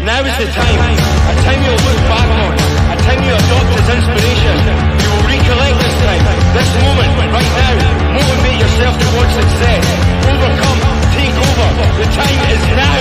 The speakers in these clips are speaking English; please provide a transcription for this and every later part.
Now is the time, a time you'll look back on, a time you adopt as inspiration. You will recollect this time, this moment, right now. Motivate yourself towards success. Overcome, take over. The time is now.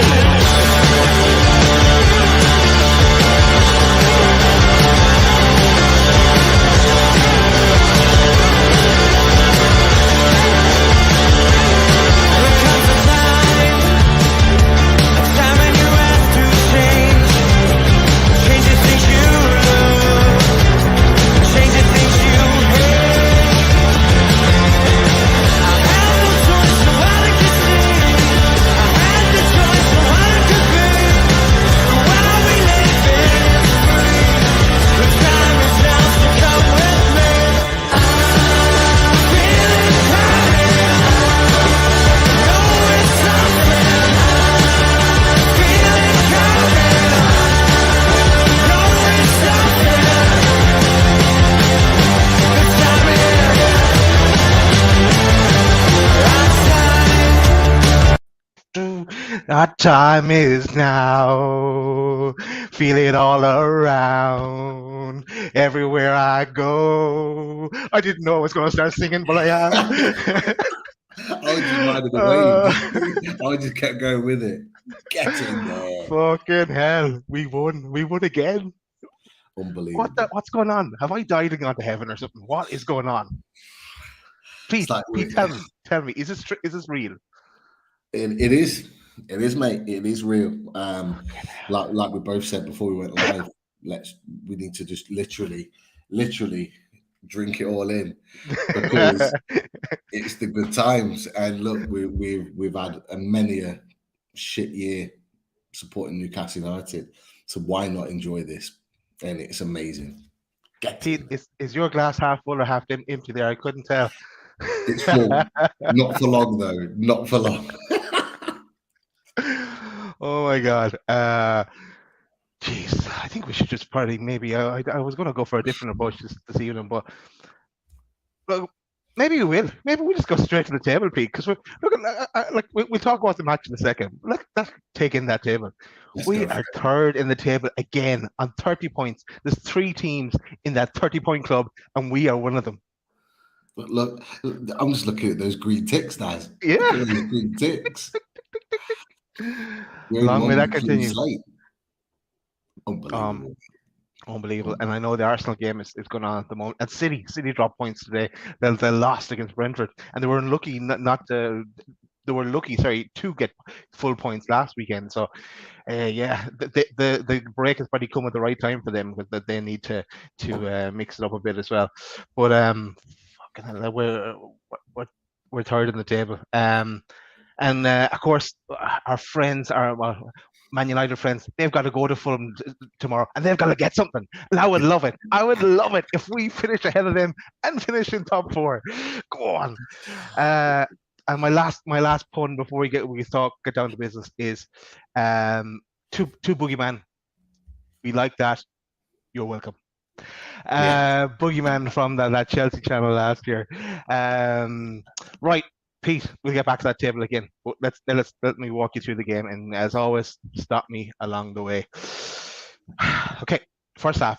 That time is now. Feel it all around. Everywhere I go. I didn't know I was going to start singing, but I am. I was just riding the wave. I just kept going with it. Get in there. Fucking hell. We won. We won again. Unbelievable. What's going on? Have I died and gone to heaven or something? What is going on? Pete, like Pete, tell me. Is this real? It is. It is, mate. It is real. Like we both said before we went live, we need to just literally drink it all in, because it's the good times. And look, we've had many a shit year supporting Newcastle United, so why not enjoy this? And it's amazing. Pete, is your glass half full or half empty there? I couldn't tell. It's full. Not for long though. Not for long. Oh my God. Jeez, I think we should just probably maybe I was going to go for a different approach this evening, but maybe we will. Maybe we just go straight to the table, Pete, because we'll talk about the match in a second. Let's take in that table. We are third in the table again on 30 points. There's 3 teams in that 30-point club, and we are one of them. But look, I'm just looking at those green ticks now. Yeah. Those green ticks. Long may that continue. Unbelievable. And I know the Arsenal game is going on at the moment. And City dropped points today. They lost against Brentford, and they were unlucky they were lucky, to get full points last weekend. So, the break has probably come at the right time for them, because they need to mix it up a bit as well. But fucking hell, we're third in the table. And of course, our friends, Man United friends, they've got to go to Fulham tomorrow, and they've got to get something. And I would love it. I would love it if we finish ahead of them and finish in top 4. Go on. And my last pun before we get down to business is to Boogeyman. We like that. You're welcome. Boogeyman from that Chelsea channel last year. Right. Pete, we'll get back to that table again. But let me walk you through the game, and as always, stop me along the way. Okay, first half.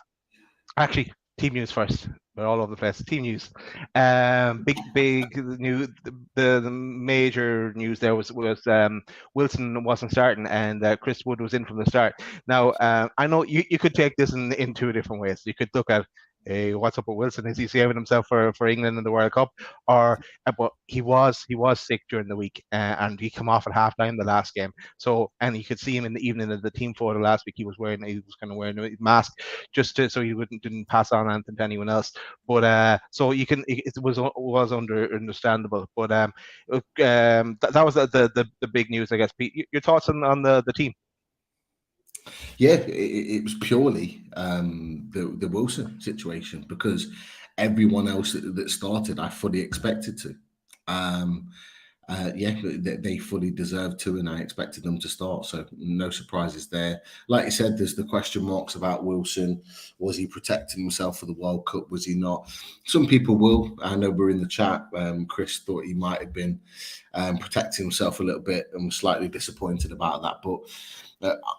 Actually, team news first. We're all over the place. Team news. Big news. The major news there was Wilson wasn't starting, and Chris Wood was in from the start. Now, I know you could take this in 2 different ways. You could look at, hey, what's up with Wilson? Is he saving himself for England in the World Cup? Or but he was sick during the week, and he came off at halftime the last game. So, and you could see him in the evening of the team photo last week. He was kind of wearing a mask just so he didn't pass on anything to anyone else. But so it was understandable. But that was the big news, I guess. Pete, your thoughts on the team? Yeah, it was purely the Wilson situation, because everyone else that started, I fully expected to. they fully deserve to, and I expected them to start. So no surprises there. Like you said, there's the question marks about Wilson. Was he protecting himself for the World Cup? Was he not? Some people will. I know we're in the chat. Chris thought he might have been protecting himself a little bit and was slightly disappointed about that. But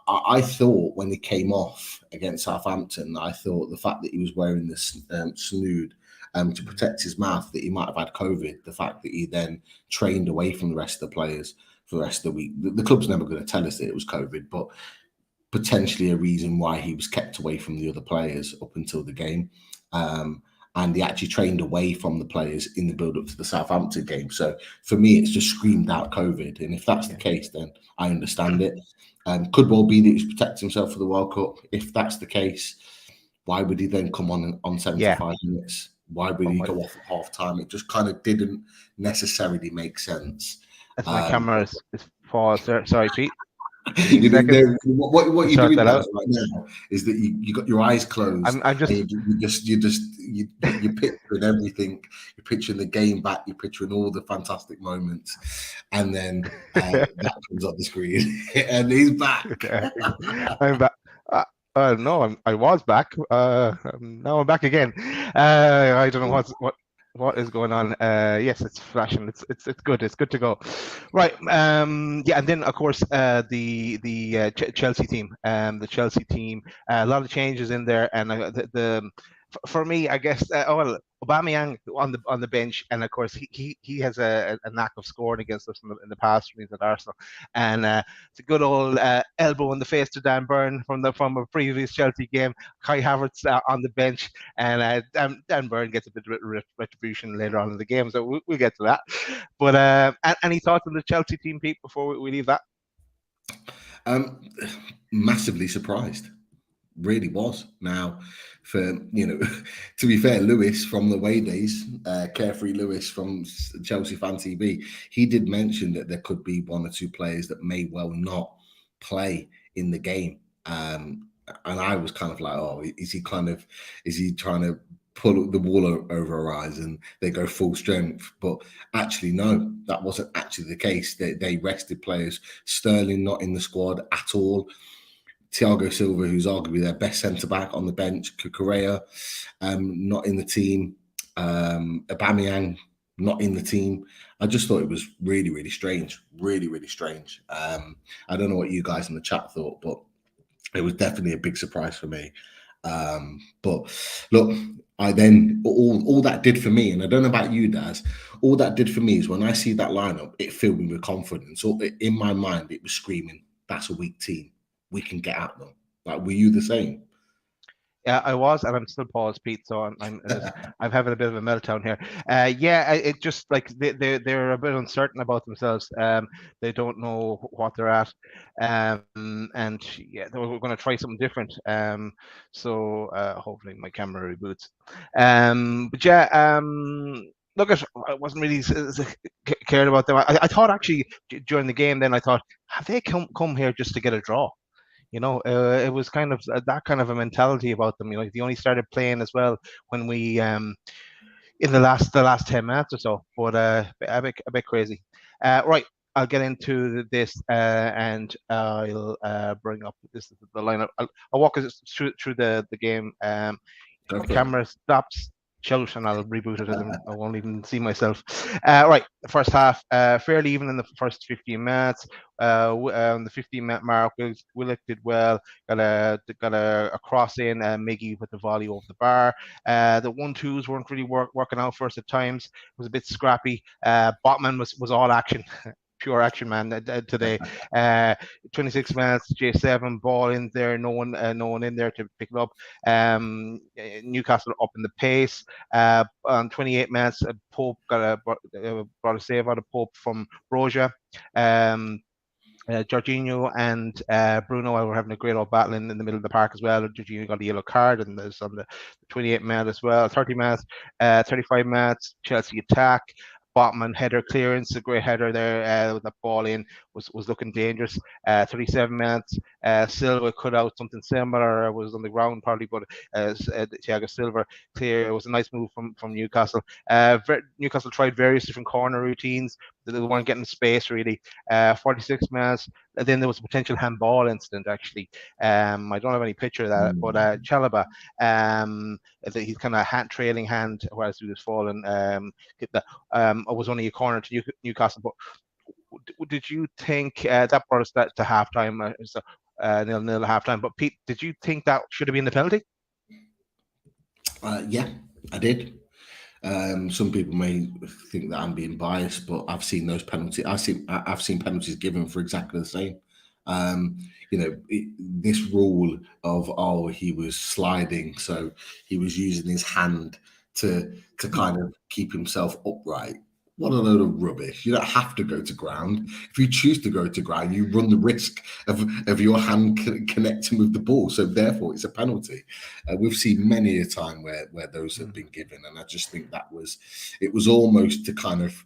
I thought when he came off against Southampton, I thought the fact that he was wearing this snood to protect his mouth, that he might have had COVID, the fact that he then trained away from the rest of the players for the rest of the week. The club's never going to tell us that it was COVID, but potentially a reason why he was kept away from the other players up until the game. And he actually trained away from the players in the build-up to the Southampton game. So for me, it's just screamed out COVID. And if that's the case, then I understand it. Could well be that he's protecting himself for the World Cup. If that's the case, why would he then come on 75 minutes? Why would he go off at half time? It just kind of didn't necessarily make sense. As my camera is paused there. Sorry, Pete. What you're doing right now is that you got your eyes closed. I'm just you're picturing everything. You're picturing the game back. You're picturing all the fantastic moments, and then that comes on the screen, and he's back. I'm back. No, I was back. Now I'm back again. I don't know what is going on. Yes, it's flashing. It's good. It's good to go. Right. Yeah, and then of course the Chelsea team. The Chelsea team. A lot of changes in there, and for me, I guess. Aubameyang on the bench, and of course he has a knack of scoring against us in the past when he's at Arsenal, and it's a good old elbow in the face to Dan Burn from a previous Chelsea game. Kai Havertz on the bench, and Dan Burn gets a bit of retribution later on in the game, so we'll get to that. But any thoughts on the Chelsea team, Pete, before we leave that? Massively surprised. Really was. Now, to be fair, Lewis from the Way Days, Carefree Lewis from Chelsea Fan TV, he did mention that there could be one or two players that may well not play in the game. And I was kind of like, oh, is he trying to pull the wool over our eyes and they go full strength? But actually, no, that wasn't actually the case. They rested players. Sterling not in the squad at all. Thiago Silva, who's arguably their best centre-back, on the bench. Cucurella, not in the team. Aubameyang, not in the team. I just thought it was really, really strange. Really, really strange. I don't know what you guys in the chat thought, but it was definitely a big surprise for me. But look, I then, all that did for me, and I don't know about you, Daz, all that did for me is when I see that lineup, it filled me with confidence. So in my mind, it was screaming, that's a weak team. We can get at them. Like, were you the same? Yeah, I was, and I'm still paused, Pete. So I'm having a bit of a meltdown here. Yeah, it just like they're a bit uncertain about themselves. They don't know what they're at, and yeah, we're going to try something different. So hopefully my camera reboots. But yeah, look, I wasn't really cared about them. I thought actually during the game, then I thought, have they come here just to get a draw? It was kind of that kind of a mentality about them. They only started playing as well when we in the last 10 minutes or so. But a bit crazy. Right, I'll get into this and I'll bring up this the lineup. I'll walk us through the game. The camera stops. Shout, and I'll reboot it, and I won't even see myself. Right, the first half, fairly even in the first 15 minutes. On the 15-minute mark, Willock did well. Got a cross in, Miggy with the volley over the bar. The 1-2s weren't really working out for us at times. It was a bit scrappy. Botman was all action. Pure action, man, today. 26 minutes, J7 ball in there, no one in there to pick it up. Newcastle up in the pace. On 28 minutes, Pope brought a save out of Pope from Broja. Jorginho and Bruno were having a great old battle in the middle of the park as well. Jorginho got a yellow card, and there's on the 28 minutes as well. 30 minutes, 35 minutes, Chelsea attack. Botman header clearance, a great header there with that ball in, was looking dangerous. 37 minutes, Silva cut out something similar, was on the ground probably, but Thiago Silva clear. It was a nice move from Newcastle. Newcastle tried various different corner routines, They weren't getting space really. 46 minutes. And then there was a potential handball incident actually. I don't have any picture of that, but Chalobah, he's kind of trailing hand whilst he was falling. It was only a corner to Newcastle. But did you think that brought us to halftime? 0-0 halftime. But Pete, did you think that should have been the penalty? Yeah, I did. Some people may think that I'm being biased, but I've seen those penalties. I've seen penalties given for exactly the same. This rule of he was sliding, so he was using his hand to kind of keep himself upright. What a load of rubbish. You don't have to go to ground. If you choose to go to ground, you run the risk of your hand connecting with the ball. So therefore, it's a penalty. We've seen many a time where those have been given. And I just think it was almost to kind of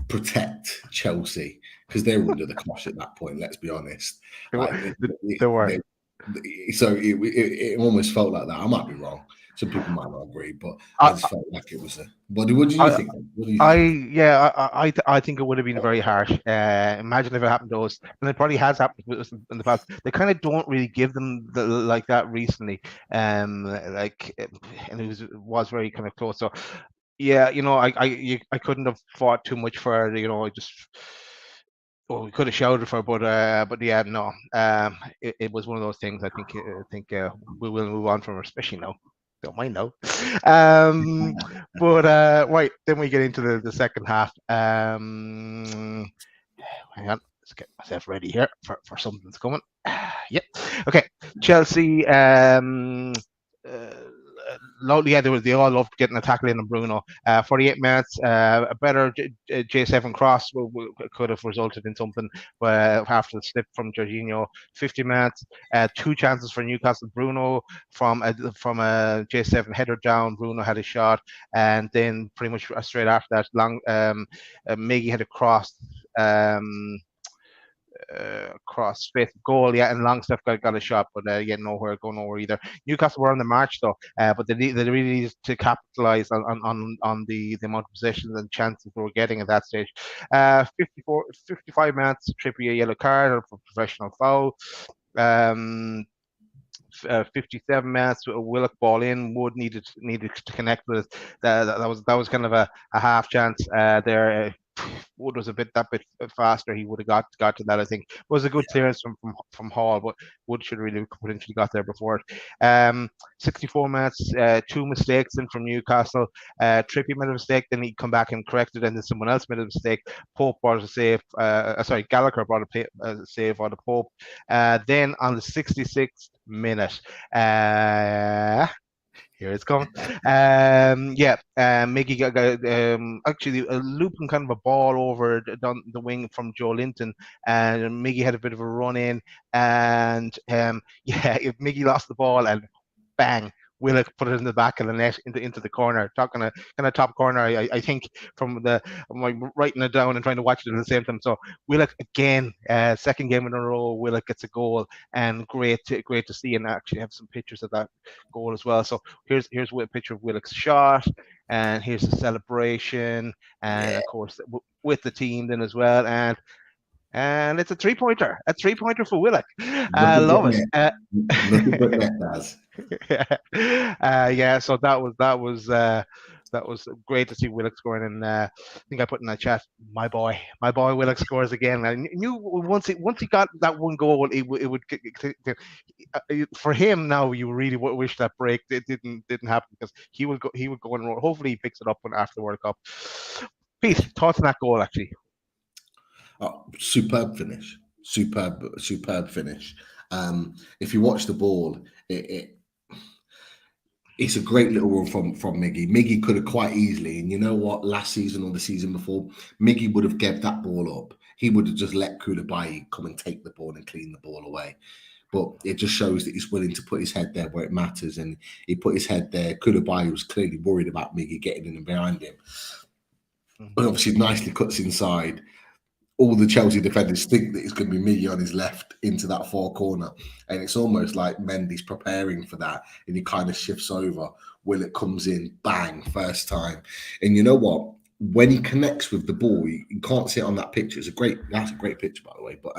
protect Chelsea because they were under the cosh at that point, let's be honest. They were. So it almost felt like that. I might be wrong. Some people might not agree, but I just felt like it was a. What do you think? What do you think? I think it would have been very harsh. Imagine if it happened to us, and it probably has happened to us in the past. They kind of don't really give them like that recently. And it was very kind of close. So yeah, I couldn't have fought too much for we could have shouted for, but yeah, no. It was one of those things. I think we will move on from, especially now. Don't mind now. But right, then we get into the second half. Hang on, let's get myself ready here for something that's coming. Yep. Okay. Chelsea. They all loved getting a tackle in on Bruno. 48 minutes, a better J7 cross could have resulted in something after the slip from Jorginho. 50 minutes, 2 chances for Newcastle. Bruno from a J7 header down. Bruno had a shot, and then pretty much straight after that, Miggy had a cross. Cross fifth goal, and Longstaff got a shot, but nowhere either. Newcastle were on the march though, but they really needed to capitalize on the amount of possessions and chances they were getting at that stage. 55 minutes, Trippier yellow card for professional foul. 57 minutes, Willock ball in. Wood needed to connect with it. That was kind of a half chance there. Wood was a bit faster. He would have got to that. I think it was a good clearance from Hall, but Wood should really potentially got there before it. 64 minutes, 2 mistakes in from Newcastle. Trippier made a mistake, then he come back and corrected, and then someone else made a mistake. Pope brought a save. Gallagher brought a save on the Pope. Then on the 66th minute, here it's coming. Miggy got actually looping kind of a ball over down the wing from Joe Linton, and Miggy had a bit of a run in, and if Miggy lost the ball and bang, Willock put it in the back of the net into the corner, talking a kind of top corner. I think from writing it down and trying to watch it at the same time. So Willock again, second game in a row, Willock gets a goal, and great to see, and actually have some pictures of that goal as well. So here's a picture of Willock's shot, and here's the celebration, and of course with the team then as well, and it's a 3-pointer for Willock. I love it. So that was great to see Willock scoring, and I think I put in the chat, my boy Willock scores again. I knew once he got that one goal, it would for him. Now you really wish that break didn't happen, because he would go and roll. Hopefully he picks it up after the World Cup. Pete, thoughts on that goal actually? Superb finish. If you watch the ball, it's a great little run from Miggy. Miggy could have quite easily, and you know what, last season or the season before, Miggy would have gave that ball up. He would have just let Koulibaly come and take the ball and clean the ball away. But it just shows that he's willing to put his head there where it matters, and he put his head there. Koulibaly was clearly worried about Miggy getting in and behind him. But obviously nicely cuts inside. All the Chelsea defenders think that it's going to be Miggy on his left into that far corner. And it's almost like Mendy's preparing for that, and he kind of shifts over. Willock comes in, bang, first time. And you know what? when he connects with the ball, you can't see it on that picture. That's a great picture, by the way. But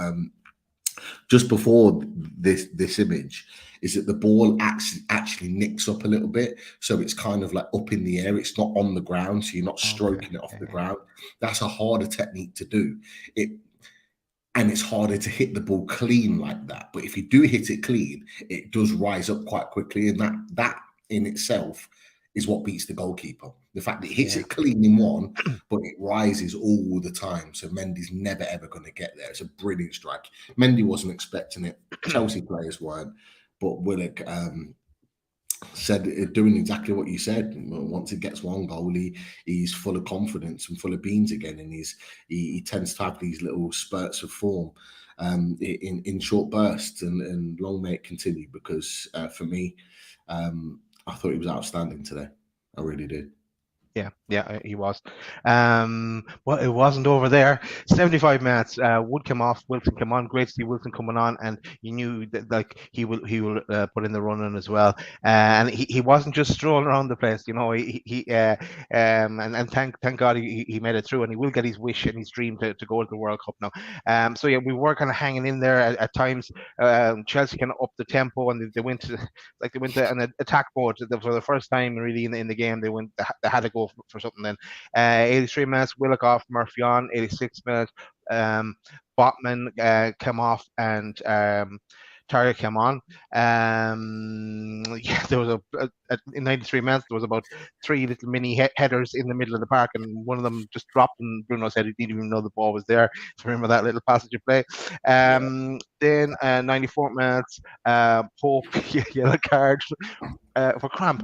just before this image is that the ball actually nicks up a little bit, so it's kind of like up in the air. It's not on the ground, so you're not stroking it off the ground. That's a harder technique to do. And it's harder to hit the ball clean like that. But if you do hit it clean, it does rise up quite quickly, and that in itself is what beats the goalkeeper. The fact that it hits it clean in one, but it rises all the time. So Mendy's never, ever going to get there. It's a brilliant strike. Mendy wasn't expecting it. Chelsea players weren't. But Willock said, doing exactly what you said. Once he gets one goal, he's full of confidence and full of beans again. And he tends to have these little spurts of form in short bursts. And long may it continue, because for me, I thought he was outstanding today. I really did. Yeah, he was. Well, it wasn't over there. 75 minutes. Wood came off. Wilson came on. Great to see Wilson coming on, and you knew that like he will put in the running as well. And he wasn't just strolling around the place. You know, and thank God he made it through, and he will get his wish and his dream to go to the World Cup now. So yeah, we were kind of hanging in there at times. Chelsea kind of upped the tempo, and they went to an attack mode for the first time really in the game. They had to go for something then. 83 minutes, Willock off, Murphy on. 86 minutes, Botman came off, and Target came on. There was in 93 minutes there was about 3 little mini headers in the middle of the park, and one of them just dropped, and Bruno said he didn't even know the ball was there. If you remember that little passage of play. Then 94 minutes, Pope yellow card for cramp.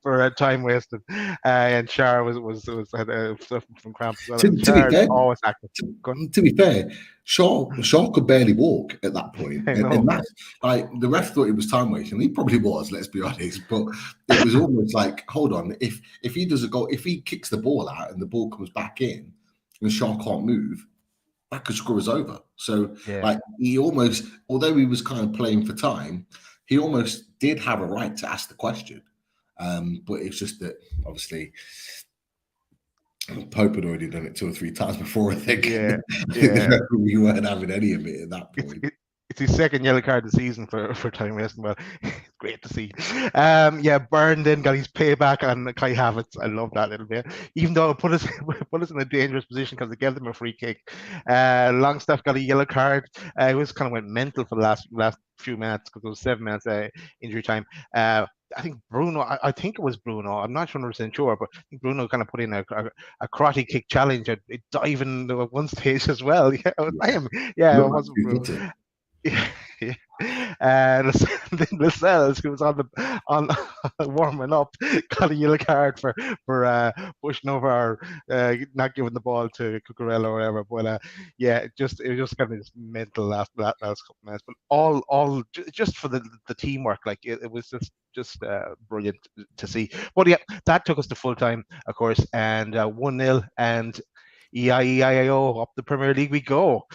For time wasted, and Shar was suffering from cramp. To be fair, Shaw could barely walk at that point, and that's like the ref thought it was time wasting. He probably was, let's be honest, but it was almost like, hold on, if he does a goal, if he kicks the ball out and the ball comes back in, and Shaw can't move, that could screw us over. So like he almost, although he was kind of playing for time, he almost did have a right to ask the question. But it's just that obviously Pope had already done it 2 or 3 times before, I think. We weren't having any of it at that point. It's his second yellow card of the season for time wasting. Well, it's great to see. Byrne then got his payback on Kai Havertz. I love that little bit. Even though it put us in a dangerous position because it gave them a free kick. Longstaff got a yellow card. It was kind of went mental for the last few minutes because it was 7 minutes injury time. I think Bruno, I think it was Bruno, I'm not 100% sure, but I think Bruno kind of put in a karate kick challenge at diving at one stage as well. Yeah, it was him. Yeah, it wasn't Bruno. Then Lascelles, who was on warming up, got a yellow card for pushing over or not giving the ball to Cucurella or whatever. But it was just kind of this mental last couple of minutes. But all just for the teamwork, like it was just brilliant to see. But yeah, that took us to full time, of course, and 1-0, and EIEIO up the Premier League we go.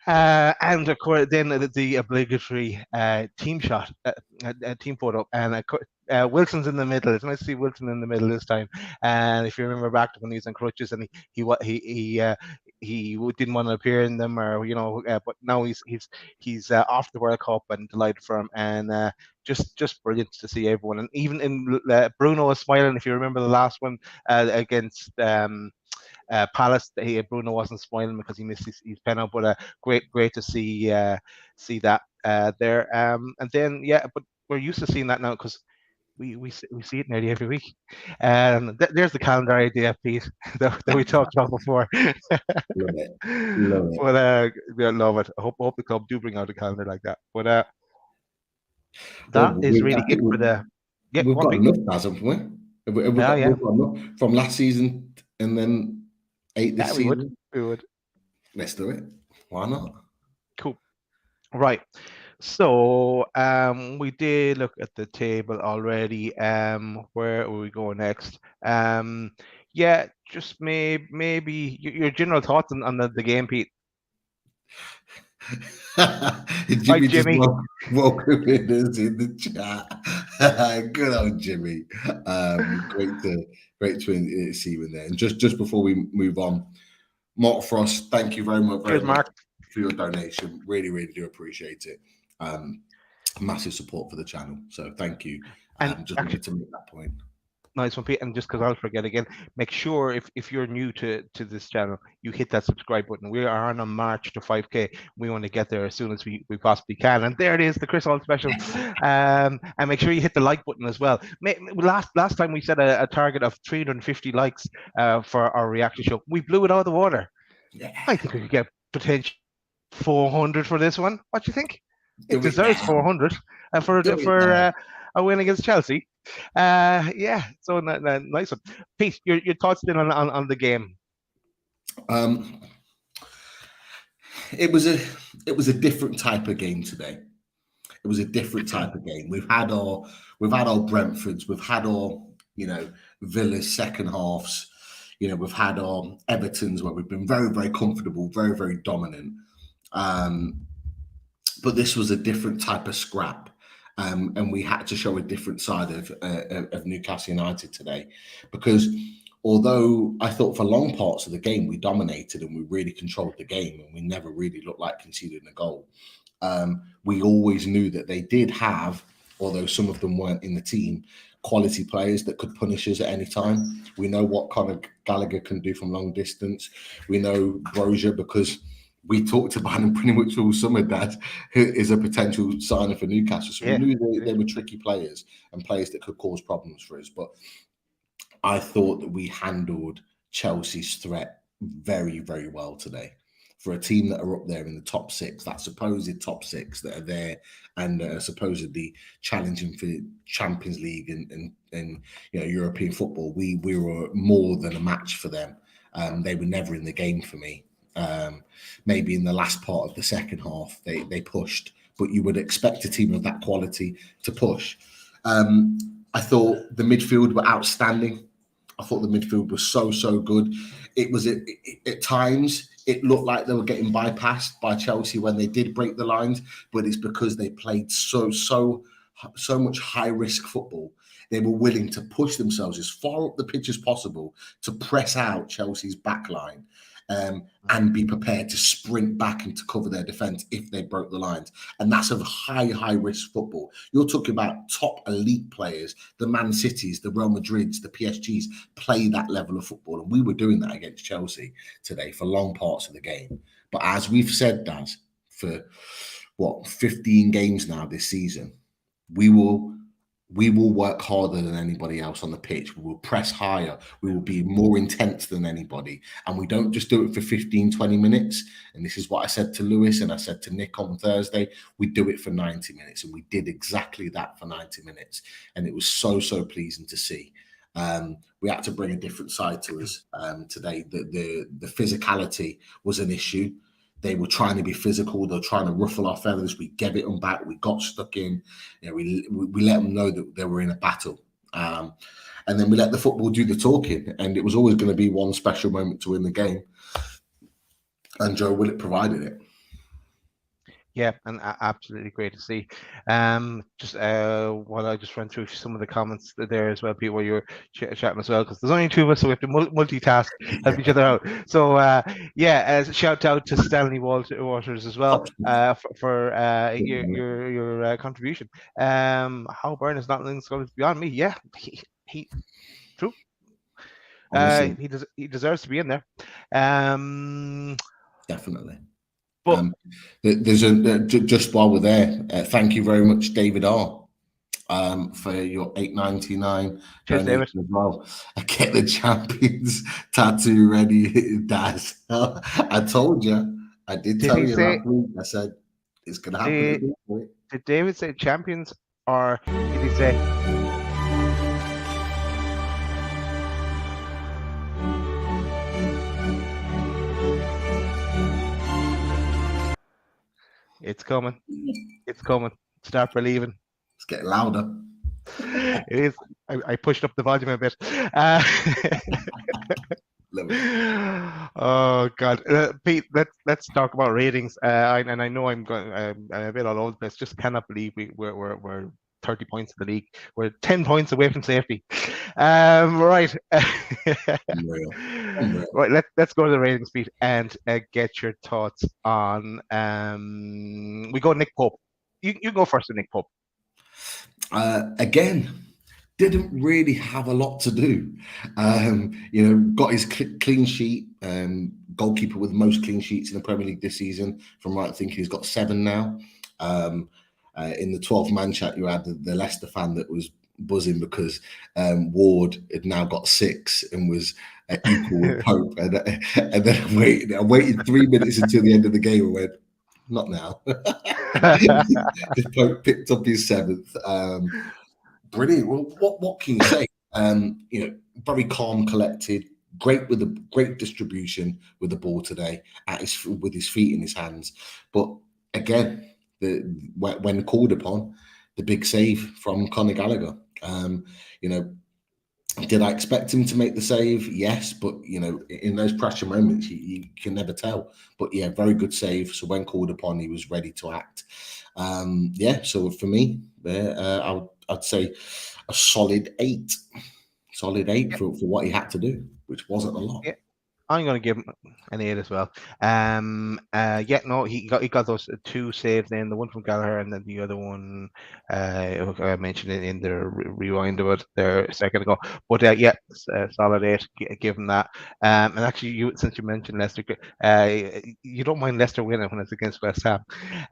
And of course, then the obligatory team shot, team photo, and Wilson's in the middle. It's nice to see Wilson in the middle this time. And if you remember back to when he was on crutches and he didn't want to appear in them, or but now he's off the World Cup, and delighted for him, and just brilliant to see everyone. And even in Bruno was smiling. If you remember the last one against Palace, Bruno wasn't smiling because he missed his penalty, but great to see that there. And then but we're used to seeing that now because we see it nearly every week. There's the calendar idea, Pete, that we talked about before. Love it. But love it. I hope the club do bring out a calendar like that. But that is really it for the. Yeah, we've got enough, hasn't we? We've got enough from last season, and then 8 this season. We would. Let's do it. Why not? Cool. Right. So we did look at the table already. Where are we going next? Just maybe your general thoughts on the game, Pete. Jimmy just welcome in the chat. Good old Jimmy. Great to see you in there. And just before we move on, Mark Frost, thank you very much, Cheers, Mark. for your donation. Really, really do appreciate it. Massive support for the channel. So thank you. And just wanted to make that point. Nice one, Pete. And just because I'll forget again, make sure if you're new to this channel, you hit that subscribe button. We are on a march to 5K. We want to get there as soon as we possibly can. And there it is, the Chris Hall special. And make sure you hit the like button as well. Last time we set a target of 350 likes for our reaction show. We blew it out of the water. Yeah. I think we could get potential 400 for this one. What do you think? It deserves 400 for a win against Chelsea. Yeah, so nice one. Pete, your thoughts then on the game? It was a different type of game today. It was a different type of game. We've had our Brentfords, we've had our Villa's second halves. We've had our Evertons where we've been very, very comfortable, very, very dominant. But this was a different type of scrap. And we had to show a different side of Newcastle United today, because although I thought for long parts of the game we dominated and we really controlled the game and we never really looked like conceding a goal, we always knew that they did have, although some of them weren't in the team, quality players that could punish us at any time. We know what Conor Gallagher can do from long distance. We know Brozier, because we talked about him pretty much all summer, Dad, who is a potential signer for Newcastle. So we knew they were tricky players and players that could cause problems for us. But I thought that we handled Chelsea's threat very, very well today. For a team that are up there in the top six, that supposed top six that are there and supposedly challenging for Champions League and European football, we were more than a match for them. They were never in the game for me. Maybe in the last part of the second half, they pushed, but you would expect a team of that quality to push. I thought the midfield were outstanding. I thought the midfield was so good. It was at times it looked like they were getting bypassed by Chelsea when they did break the lines, but it's because they played so much high risk football. They were willing to push themselves as far up the pitch as possible to press out Chelsea's back line. And be prepared to sprint back and to cover their defence if they broke the lines. And that's a high risk football. You're talking about top elite players, the Man Cities, the Real Madrids, the PSGs play that level of football. And we were doing that against Chelsea today for long parts of the game. But as we've said, Daz, for 15 games now this season, we will work harder than anybody else on the pitch. We will press higher. We will be more intense than anybody. And we don't just do it for 15, 20 minutes. And this is what I said to Lewis and I said to Nick on Thursday. We do it for 90 minutes. And we did exactly that for 90 minutes. And it was so pleasing to see. We had to bring a different side to us today. The physicality was an issue. They were trying to be physical. They were trying to ruffle our feathers. We gave it them back. We got stuck in. We let them know that they were in a battle. And then we let the football do the talking. And it was always going to be one special moment to win the game. And Joe Willett provided it. Yeah, and absolutely great to see. Just while I just run through some of the comments there as well, Pete, while you're chatting as well, because there's only two of us, so we have to multitask, help each other out. So shout out to Stanley Waters as well for your contribution. How Byrne is not in school is beyond me. Yeah, he true. He deserves to be in there. Definitely. There's just while we're there, thank you very much, David R, for your $8.99 donation as well. I get the champions tattoo ready, Daz. I told you, I did tell you last week. I said it's gonna happen. Did David say champions, or did he say? It's coming. It's coming. Start believing. It's getting louder. It is. I pushed up the volume a bit. Oh God, Pete. Let's talk about ratings. And I know I'm a bit all over the place. Just cannot believe we're 30 points in the league. We're 10 points away from safety. Right. Unreal. Right, let's go to the ratings, Pete, and get your thoughts on. We go Nick Pope. You go first with Nick Pope. Again, didn't really have a lot to do. Got his clean sheet. Goalkeeper with most clean sheets in the Premier League this season. From right thinking, he's got 7 now. In the 12-man chat, you had the Leicester fan that was buzzing because Ward had now got 6 and was equal with Pope. And then I waited 3 minutes until the end of the game and went, not now. Pope picked up his 7th. Brilliant. Well, what can you say? Very calm, collected, great distribution with the ball today with his feet in his hands. But again, when called upon, the big save from Conor Gallagher. Did I expect him to make the save? Yes, but in those pressure moments, you can never tell. But yeah, very good save. So when called upon, he was ready to act. So for me, I'd say a solid 8. Solid 8 for what he had to do, which wasn't a lot. Yeah. I'm going to give him an 8 as well. He got those 2 saves in, the one from Gallagher and then the other one I mentioned it in the rewind of it there a second ago. But solid 8. Give him that. And actually, since you mentioned Leicester, you don't mind Leicester winning when it's against West Ham.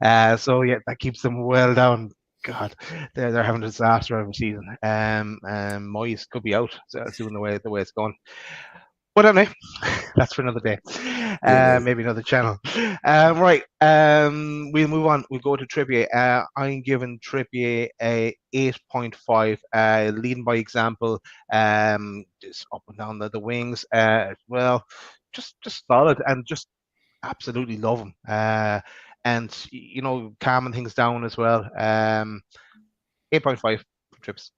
That keeps them well down. God, they're having a disaster of a season. Moyes could be out soon the way it's going. But anyway, that's for another day. Maybe another channel. Right. We'll move on. We'll go to Trippier. I'm giving Trippier a 8.5. Leading by example. Just up and down the wings. Just solid and just absolutely love him. And calming things down as well. 8.5 for Trips.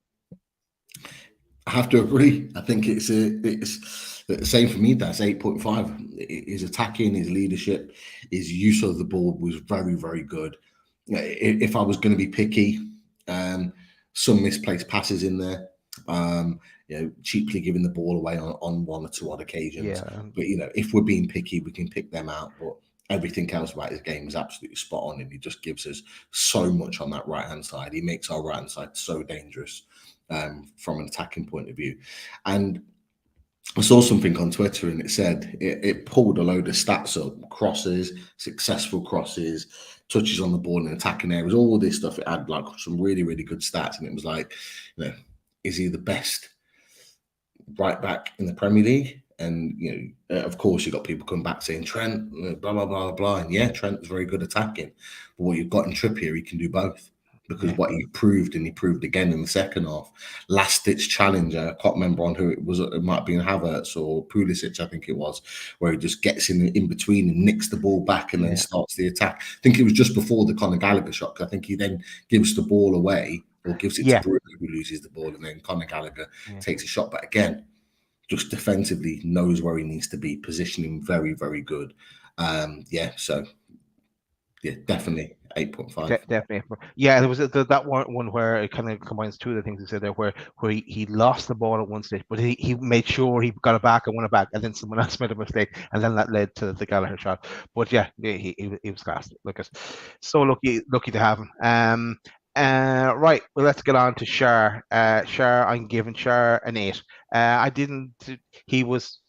I have to agree. I think it's the same for me. That's 8.5. His attacking, his leadership, his use of the ball was very, very good. If I was going to be picky, some misplaced passes in there. Cheaply giving the ball away on 1 or 2 odd occasions. Yeah. But if we're being picky, we can pick them out. But everything else about his game is absolutely spot on, and he just gives us so much on that right hand side. He makes our right hand side so dangerous. From an attacking point of view. And I saw something on Twitter and it said it pulled a load of stats up, crosses, successful crosses, touches on the ball in attacking areas, all this stuff. It had like some really, really good stats. And it was like, is he the best right back in the Premier League? And, of course, you've got people come back saying Trent, blah, blah, blah, blah. And yeah, Trent's very good attacking. But what you've got in Trippier, he can do both. Because what he proved, and he proved again in the second half, last-ditch challenge. I can't remember on who it was. It might be Havertz or Pulisic, I think it was, where he just gets in between and nicks the ball back and then starts the attack. I think it was just before the Conor Gallagher shot. I think he then gives the ball away or gives it to Bruno, who loses the ball, and then Conor Gallagher takes a shot. But again, just defensively knows where he needs to be, positioning very, very good. Definitely 8.5. Definitely. Yeah, there was that one where it kind of combines 2 of the things he said there, where he lost the ball at one stage, but he made sure he got it back and won it back, and then someone else made a mistake, and then that led to the Gallagher shot. But he was class. So lucky to have him. Right, well, let's get on to Schär. I'm giving Schär an 8. He was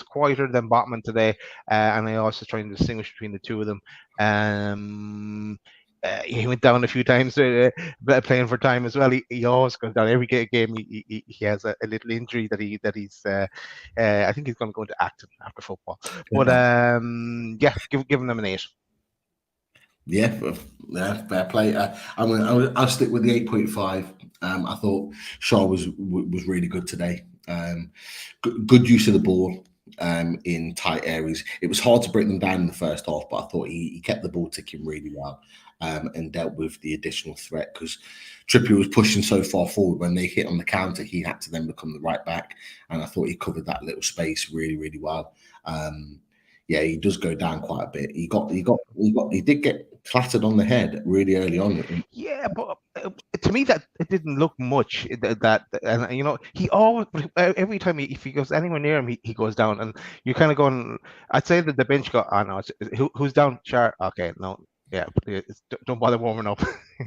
quieter than Botman today, and I also trying to distinguish between the 2 of them. He went down a few times playing for time as well. He always goes down every game. He has a little injury that he's. I think he's going to go into acting after football. But give him an 8. Yeah, fair play. I'll stick with the 8.5. I thought Shaw was really good today. Good use of the ball in tight areas. It was hard to break them down in the first half, but I thought he kept the ball ticking really well and dealt with the additional threat, because Trippier was pushing so far forward. When they hit on the counter, he had to then become the right back, and I thought he covered that little space really, really well. He does go down quite a bit. He did get clattered on the head really early on. Yeah, but to me that it didn't look much that and you know he always every time if he goes anywhere near him he goes down and you're kind of going. I'd say that the bench got who's down Char okay no yeah don't bother warming up.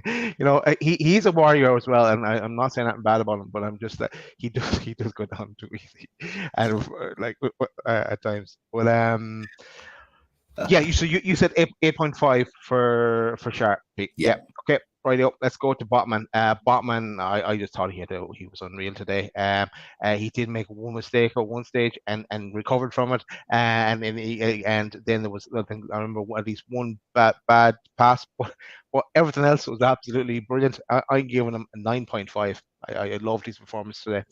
You know he's a warrior as well and I'm not saying anything bad about him but I'm just that he does go down too easy and like at times well yeah, you said 8.5 for Sharp. Yeah. Okay. Right up. Let's go to Botman. Botman, I just thought he was unreal today. He did make one mistake at one stage and recovered from it. And then there was I think I remember at least one bad pass, but everything else was absolutely brilliant. I'm giving him a 9.5. I loved his performance today.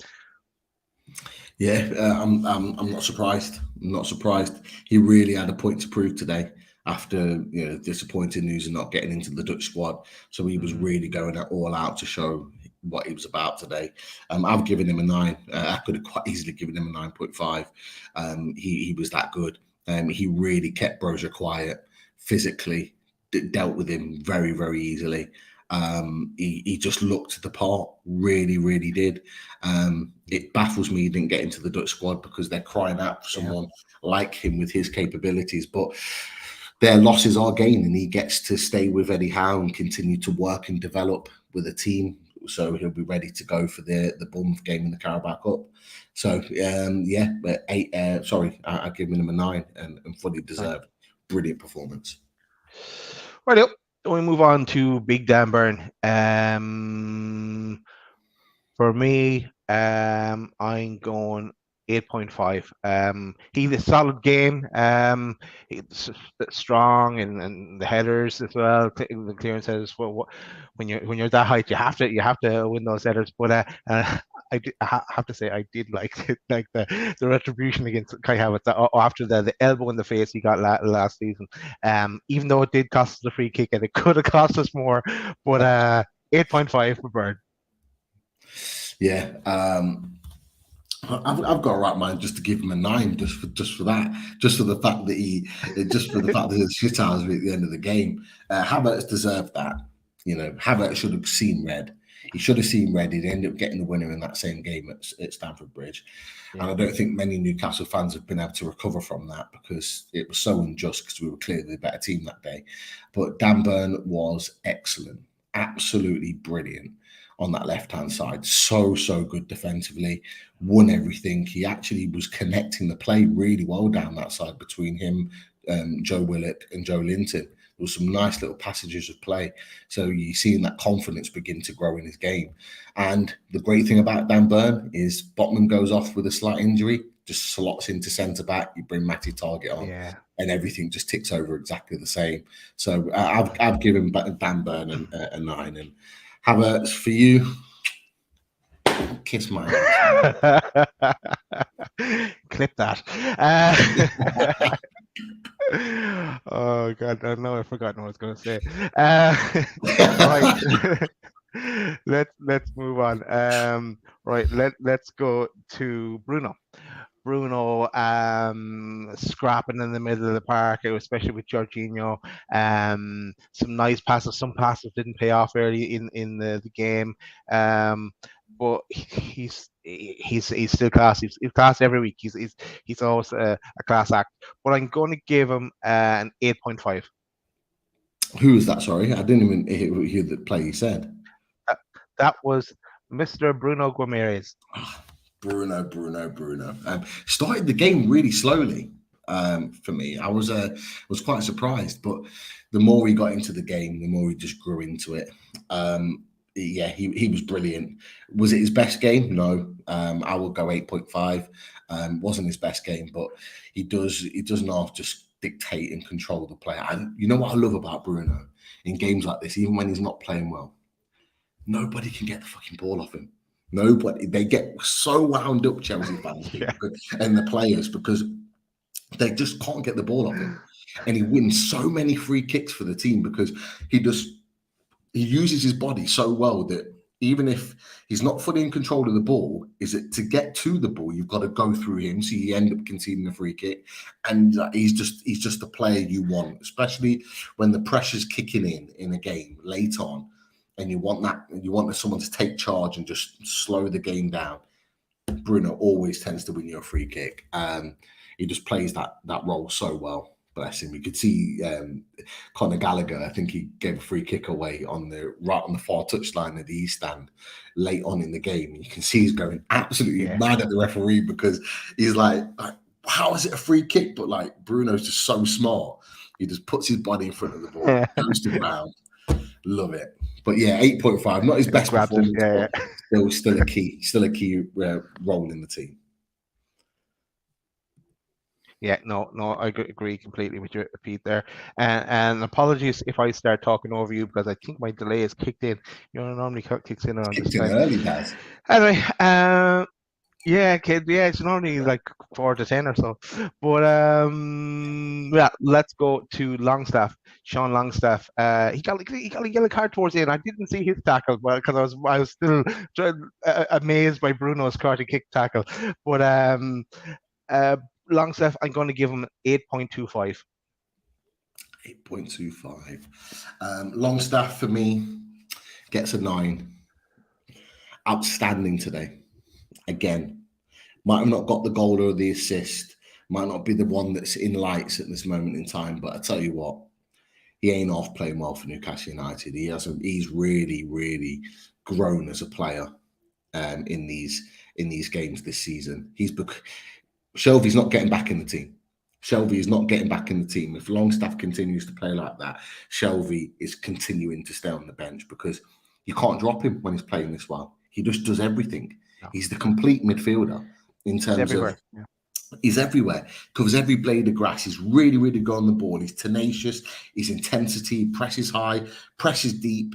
Yeah, I'm not surprised. I'm not surprised. He really had a point to prove today after disappointing news and not getting into the Dutch squad. So he was really going all out to show what he was about today. I've given him a 9. I could have quite easily given him a 9.5. He was that good. He really kept Brozier quiet physically, dealt with him very, very easily. He just looked the part, really, really did. It baffles me he didn't get into the Dutch squad because they're crying out for someone like him with his capabilities. But their losses are gain, and he gets to stay with Eddie Howe and continue to work and develop with a team. So he'll be ready to go for the Bournemouth game in the Carabao Cup. So but 8. I give him a 9 and fully deserved. Brilliant performance. Right up. We move on to Big Dan Burn. For me, I'm going 8.5. He had a solid game. It's strong and the headers as well. The clearance headers. When you're that height, you have to win those headers. But I have to say I did like the retribution against Kai Havertz after the elbow in the face he got last season. Even though it did cost us the free kick and it could have cost us more, but 8.5 for Bird. Yeah, I've got a right mind just to give him a 9 just for that, just for the fact that he shit out at the end of the game. Havertz deserved that. Havertz should have seen red. He should have seen red. He'd end up getting the winner in that same game at Stamford Bridge. Yeah. And I don't think many Newcastle fans have been able to recover from that because it was so unjust because we were clearly the better team that day. But Dan Burn was excellent, absolutely brilliant on that left-hand side. So good defensively, won everything. He actually was connecting the play really well down that side between him, Joe Willock and Joe Linton. There was some nice little passages of play. So you're seeing that confidence begin to grow in his game. And the great thing about Dan Burn is Botman goes off with a slight injury, just slots into centre-back, you bring Matty Target on, and everything just ticks over exactly the same. So I've given Dan Burn a 9. And Havertz, for you, kiss my ass. Clip that. Oh God, I know I've forgotten what I was going to say. Right, let's move on. Right, let's go to Bruno. Bruno scrapping in the middle of the park, especially with Jorginho. Some nice passes. Some passes didn't pay off early in the game. But he's still class. He's class every week. He's always a class act. But I'm going to give him an 8.5. Who was that? Sorry, I didn't even hear the play you said. That was Mr. Bruno Guimaraes. Bruno. Started the game really slowly for me. I was quite surprised, but the more he got into the game, the more he just grew into it. He was brilliant. Was it his best game? No. I would go 8.5. Wasn't his best game, but he does not just dictate and control the play. And you know what I love about Bruno in games like this, even when he's not playing well, nobody can get the fucking ball off him. Nobody. They get so wound up, Chelsea fans and the players, because they just can't get the ball off him. And he wins so many free kicks for the team because he uses his body so well that even if he's not fully in control of the ball, is it to get to the ball, you've got to go through him. So you end up conceding a free kick. And he's just the player you want, especially when the pressure's kicking in a game late on. and you want someone to take charge and just slow the game down, Bruno always tends to win you a free kick. He just plays that role so well. Bless him. You could see Conor Gallagher, I think he gave a free kick away on the far touchline of the East Stand late on in the game. You can see he's going absolutely mad at the referee because he's like, how is it a free kick? But like Bruno's just so smart. He just puts his body in front of the ball, goes to ground. Love it. But yeah, 8.5, not his best performance, but still a key role in the team. Yeah, no, I agree completely with you, Pete, there. And apologies if I start talking over you because I think my delay is kicked in. You know, it normally kicks in around this time. Early, guys. Anyway, yeah, kid, yeah, it's normally like 4 to 10 or so. But yeah, let's go to Longstaff, Sean Longstaff. He got a yellow card towards the end. I didn't see his tackle, well, because I was still amazed by Bruno's karate kick tackle. But Longstaff, I'm going to give him 8.25. 8.25. Longstaff for me gets a 9. Outstanding today. Again, might have not got the goal or the assist, might not be the one that's in lights at this moment in time, but I tell you what, he ain't off playing well for Newcastle United. He's really, really grown as a player in these games this season. Shelvey's not getting back in the team. Shelvey is not getting back in the team. If Longstaff continues to play like that, Shelvey is continuing to stay on the bench because you can't drop him when he's playing this well. He just does everything. No. He's the complete midfielder in terms of he's everywhere. Covers every blade of grass. He's really, really good on the ball. He's tenacious. His intensity, presses high, presses deep.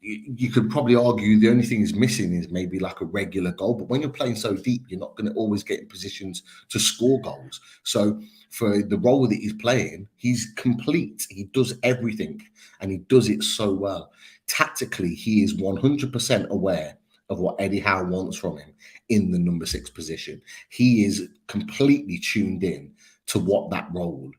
You could probably argue the only thing he's missing is maybe like a regular goal. But when you're playing so deep, you're not going to always get in positions to score goals. So for the role that he's playing, he's complete. He does everything and he does it so well. Tactically, he is 100% aware of what Eddie Howe wants from him in the number 6 position. He is completely tuned in to what that role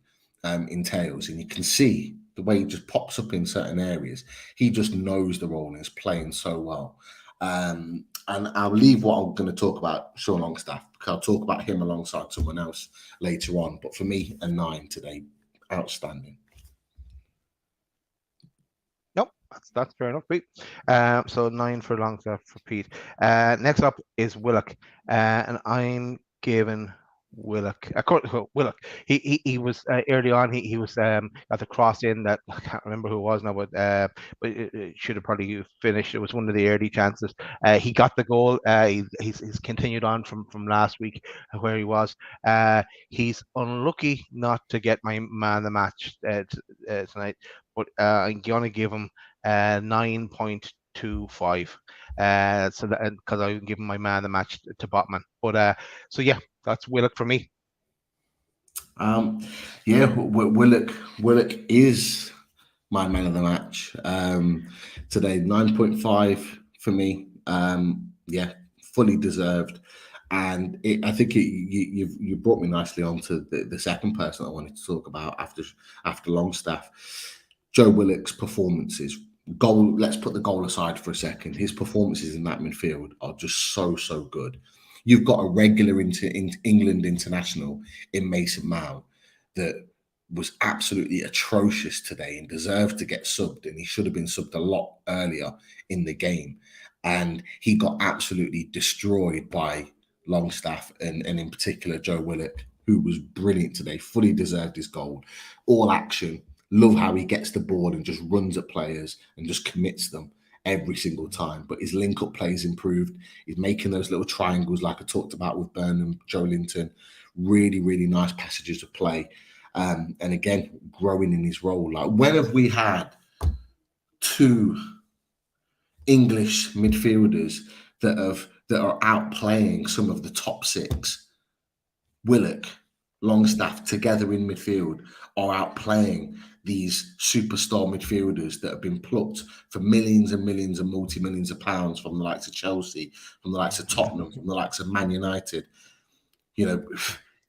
entails. And you can see the way he just pops up in certain areas. He just knows the role and is playing so well. And I'll leave what I'm going to talk about, Sean Longstaff, because I'll talk about him alongside someone else later on. But for me, a 9 today. Outstanding. That's fair enough, Pete. So 9 for Longstaff for Pete. Next up is Willock, and I'm giving Willock. He was early on. He was at the cross in that I can't remember who it was now, but it should have probably finished. It was one of the early chances. He got the goal. He's continued on from last week where he was. He's unlucky not to get my man of the match tonight, but I'm gonna give him 9.25. So that because I'm giving my man of the match to Botman. But so yeah. That's Willock for me. Yeah, Willock is my man of the match today. 9.5 for me. Yeah, fully deserved. And I think you brought me nicely on to the second person I wanted to talk about after Longstaff. Joe Willock's performances. Let's put the goal aside for a second. His performances in that midfield are just so good. You've got a regular England international in Mason Mount that was absolutely atrocious today and deserved to get subbed, and he should have been subbed a lot earlier in the game. And he got absolutely destroyed by Longstaff and in particular Joe Willock, who was brilliant today, fully deserved his goal. All action. Love how he gets the ball and just runs at players and just commits them every single time. But his link-up play's improved. He's making those little triangles like I talked about with Burnham, Joe Linton. Really, really nice passages of play. And again, growing in his role. Like, when have we had 2 English midfielders that are outplaying some of the top 6? Willock, Longstaff together in midfield are outplaying these superstar midfielders that have been plucked for millions and millions and multi-millions of pounds from the likes of Chelsea, from the likes of Tottenham, from the likes of Man United. You know,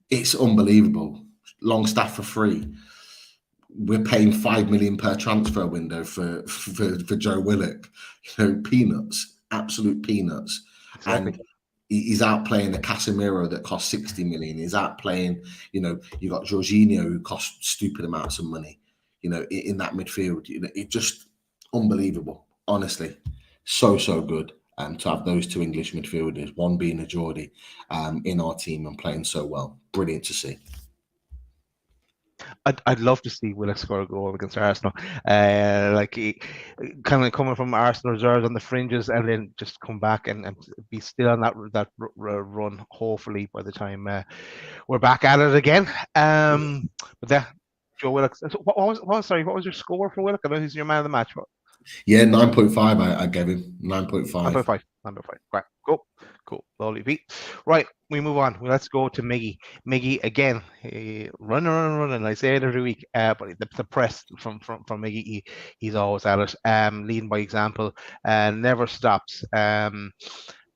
it's unbelievable. Longstaff for free. we're paying $5 million per transfer window for Joe Willock. Peanuts, absolute peanuts. Exactly. And he's outplaying a Casemiro that costs 60 million. He's outplaying, you got Jorginho who costs stupid amounts of money, in that midfield. It's just unbelievable. Honestly, so good. To have those two English midfielders, one being a Geordie, in our team and playing so well. Brilliant to see. I'd love to see Willock score a goal against Arsenal. He kind of coming from Arsenal reserves on the fringes, and then just come back and be still on that run. Hopefully, by the time we're back at it again. But yeah, Joe Willock. What was your score for Willock? I know he's your man of the match. Yeah, 9.5. I gave him 9.5. 9.5. Right, cool. Lovely beat. Right, we move on. Let's go to Miggy. Miggy again, running. I say it every week, but the press from Miggy, he's always at it. Leading by example, never stops.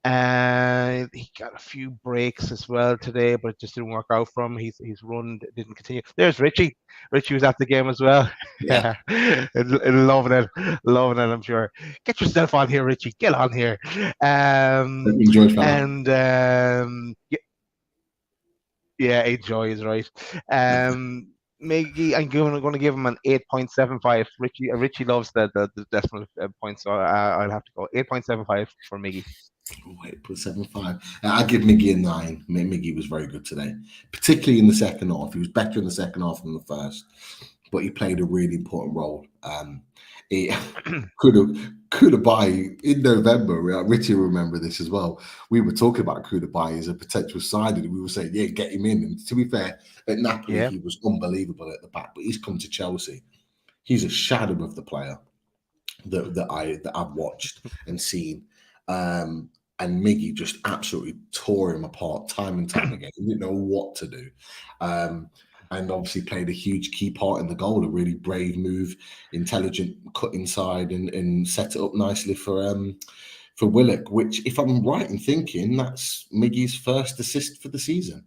And he got a few breaks as well today, but it just didn't work out for him. His run didn't continue. There's Richie. Richie was at the game as well. Yeah. Loving it. I'm sure. Get yourself on here, Richie. Get on here. Enjoy, fella. And enjoy is right. Maybe I'm going to give him an 8.75. Richie loves the decimal points, so I'll have to go 8.75 for Miggy. 8.75. I give Miggy a 9. Miggy was very good today, particularly in the second half. He was better in the second half than the first, but he played a really important role. He Koulibaly in November. Richie will remember this as well. We were talking about Koulibaly as a potential signing. We were saying, yeah, get him in. And to be fair, at Napoli, He was unbelievable at the back, but he's come to Chelsea. He's a shadow of the player that I've watched and seen. And Miggy just absolutely tore him apart time and time again. He didn't know what to do. And obviously played a huge key part in the goal, a really brave move, intelligent cut inside and set it up nicely for Willock, which, if I'm right in thinking, that's Miggy's first assist for the season,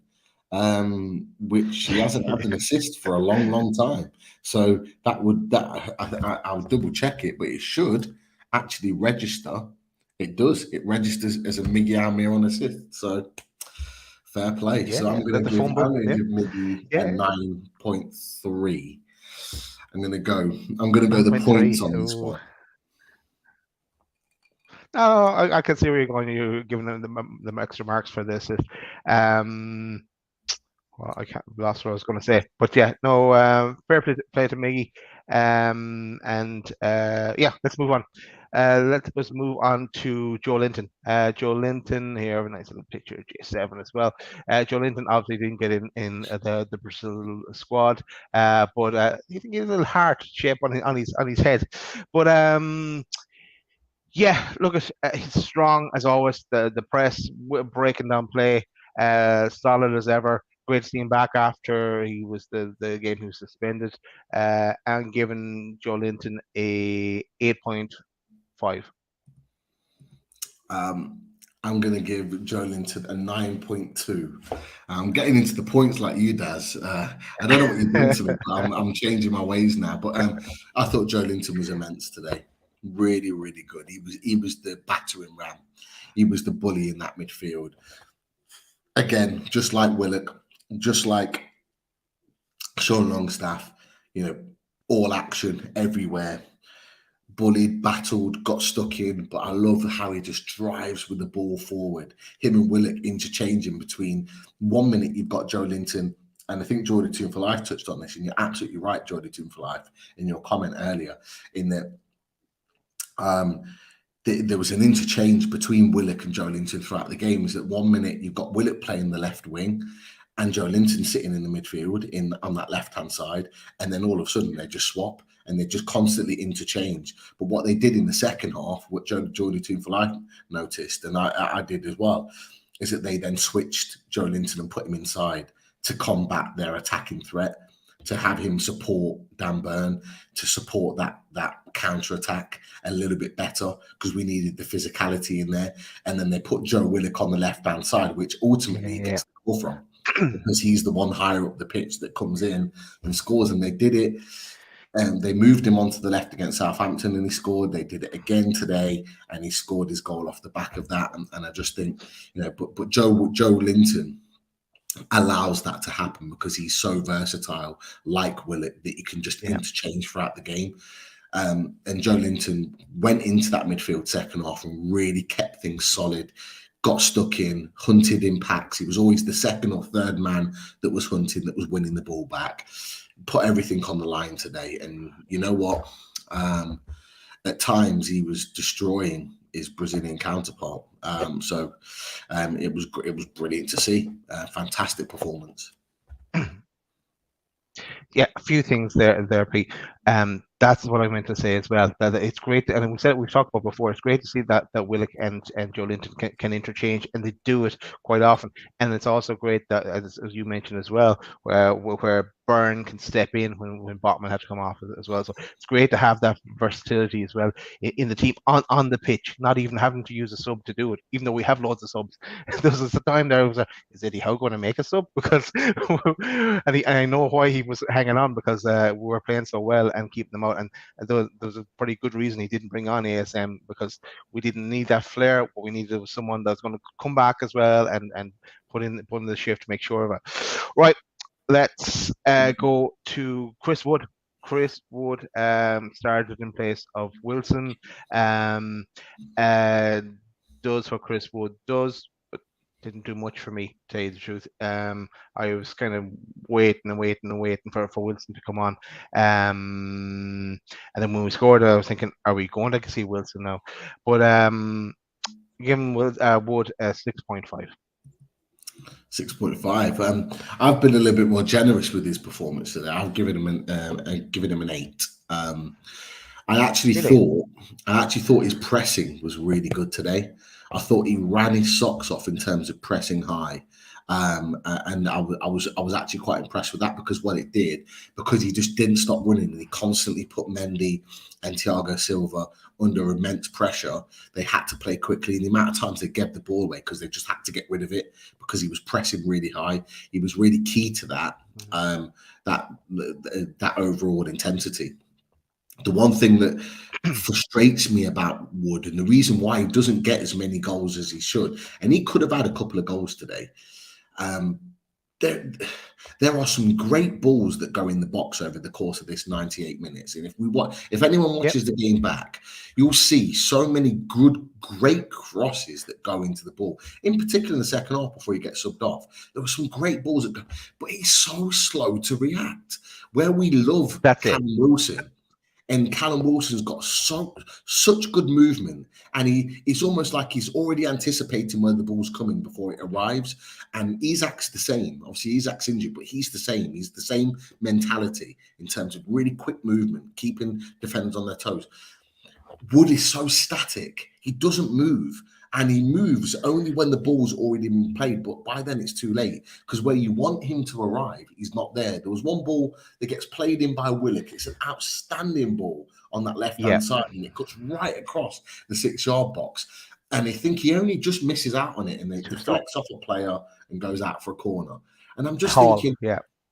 which he hasn't had an assist for a long time. So I'll double check it, but it should actually register. It does. It registers as a Miggy Almir on assist. So fair play. Yeah, so I'm going to give Miggy a 9.3. I'm going to go the points on this one. No, I can see where you're going. You're giving them the extra marks for this. Well, I can't lost what I was going to say, but yeah, no, fair play to Miggy. Let's move on. Let's move on to Joe Linton. Joe Linton here, a nice little picture of J7 as well. Joe Linton obviously didn't get in the Brazil squad, but he didn't get a little heart shape on his head. But look, he's strong as always. The press breaking down play, solid as ever. Great to see him back after he was the game he was suspended, and giving Joe Linton a 8.5. I'm going to give Joe Linton a 9.2. I'm getting into the points like you, Daz. I don't know what you're doing to me, but I'm changing my ways now. But I thought Joe Linton was immense today. Really, really good. He was the battering ram. He was the bully in that midfield. Again, just like Willock, just like Sean Longstaff, all action everywhere. Bullied, battled, got stuck in, but I love how he just drives with the ball forward. Him and Willock interchanging between 1 minute you've got Joe Linton, and I think Geordie Tune for Life touched on this, and you're absolutely right, Geordie Tune for Life, in your comment earlier, in that there was an interchange between Willock and Joe Linton throughout the game. Is that 1 minute you've got Willock playing the left wing and Joe Linton sitting in the midfield on that left-hand side, and then all of a sudden they just swap and they just constantly interchange. But what they did in the second half, what Geordie Tune for Life noticed, and I did as well, is that they then switched Joe Linton and put him inside to combat their attacking threat, to have him support Dan Burn, to support that counter-attack a little bit better, because we needed the physicality in there. And then they put Joe Willock on the left-hand side, which ultimately he gets the ball from, because he's the one higher up the pitch that comes in and scores. And they did it. They moved him onto the left against Southampton and he scored. They did it again today and he scored his goal off the back of that. And I just think, but Joe Linton allows that to happen because he's so versatile, like Willock, that he can just interchange throughout the game. And Joe Linton went into that midfield second half and really kept things solid, got stuck in, hunted in packs. He was always the second or third man that was hunting, that was winning the ball back. Put everything on the line today. And you know what? At times he was destroying his Brazilian counterpart. So it was brilliant to see. Fantastic performance. Yeah, a few things there, Pete. That's what I meant to say as well. That it's great, and we've talked about before. It's great to see that Willock and Joe Linton can interchange, and they do it quite often. And it's also great that, as you mentioned as well, where Byrne can step in when Botman had to come off as well. So it's great to have that versatility as well in the team on the pitch, not even having to use a sub to do it. Even though we have loads of subs, there was a time there was is Eddie Howe going to make a sub because and I know why he was hanging on because we were playing so well and keeping them out. And there was a pretty good reason he didn't bring on ASM because we didn't need that flair. What we needed was someone that's going to come back as well and put in the shift to make sure of it. Right, let's go to Chris Wood. Chris Wood started in place of Wilson. Does what Chris Wood does. Didn't do much for me, to tell you the truth. I was kind of waiting for Wilson to come on. And then when we scored, I was thinking, are we going to see Wilson now? But giving Wood 6.5. 6.5. I've been a little bit more generous with his performance today. I've given him an 8. I actually thought his pressing was really good today. I thought he ran his socks off in terms of pressing high. And I was actually quite impressed with that because what it did, because he just didn't stop running and he constantly put Mendy and Thiago Silva under immense pressure. They had to play quickly, and the amount of times they gave the ball away because they just had to get rid of it because he was pressing really high. He was really key to that, that overall intensity. The one thing that frustrates me about Wood, and the reason why he doesn't get as many goals as he should, and he could have had a couple of goals today, there are some great balls that go in the box over the course of this 98 minutes. And if anyone watches the game back, you'll see so many great crosses that go into the ball. In particular, in the second half, before he gets subbed off, there were some great balls that go, but he's so slow to react. Where we love Callum Wilson. And Callum Wilson's got such good movement, and it's almost like he's already anticipating where the ball's coming before it arrives. And Isak's the same. Obviously, Isak's injured, but he's the same. He's the same mentality in terms of really quick movement, keeping defenders on their toes. Wood is so static. He doesn't move. And he moves only when the ball's already been played. But by then it's too late because where you want him to arrive, he's not there. There was one ball that gets played in by Willock. It's an outstanding ball on that left-hand side. And it cuts right across the 6-yard box. And I think he only just misses out on it. And it deflects off a player and goes out for a corner. And I'm just thinking,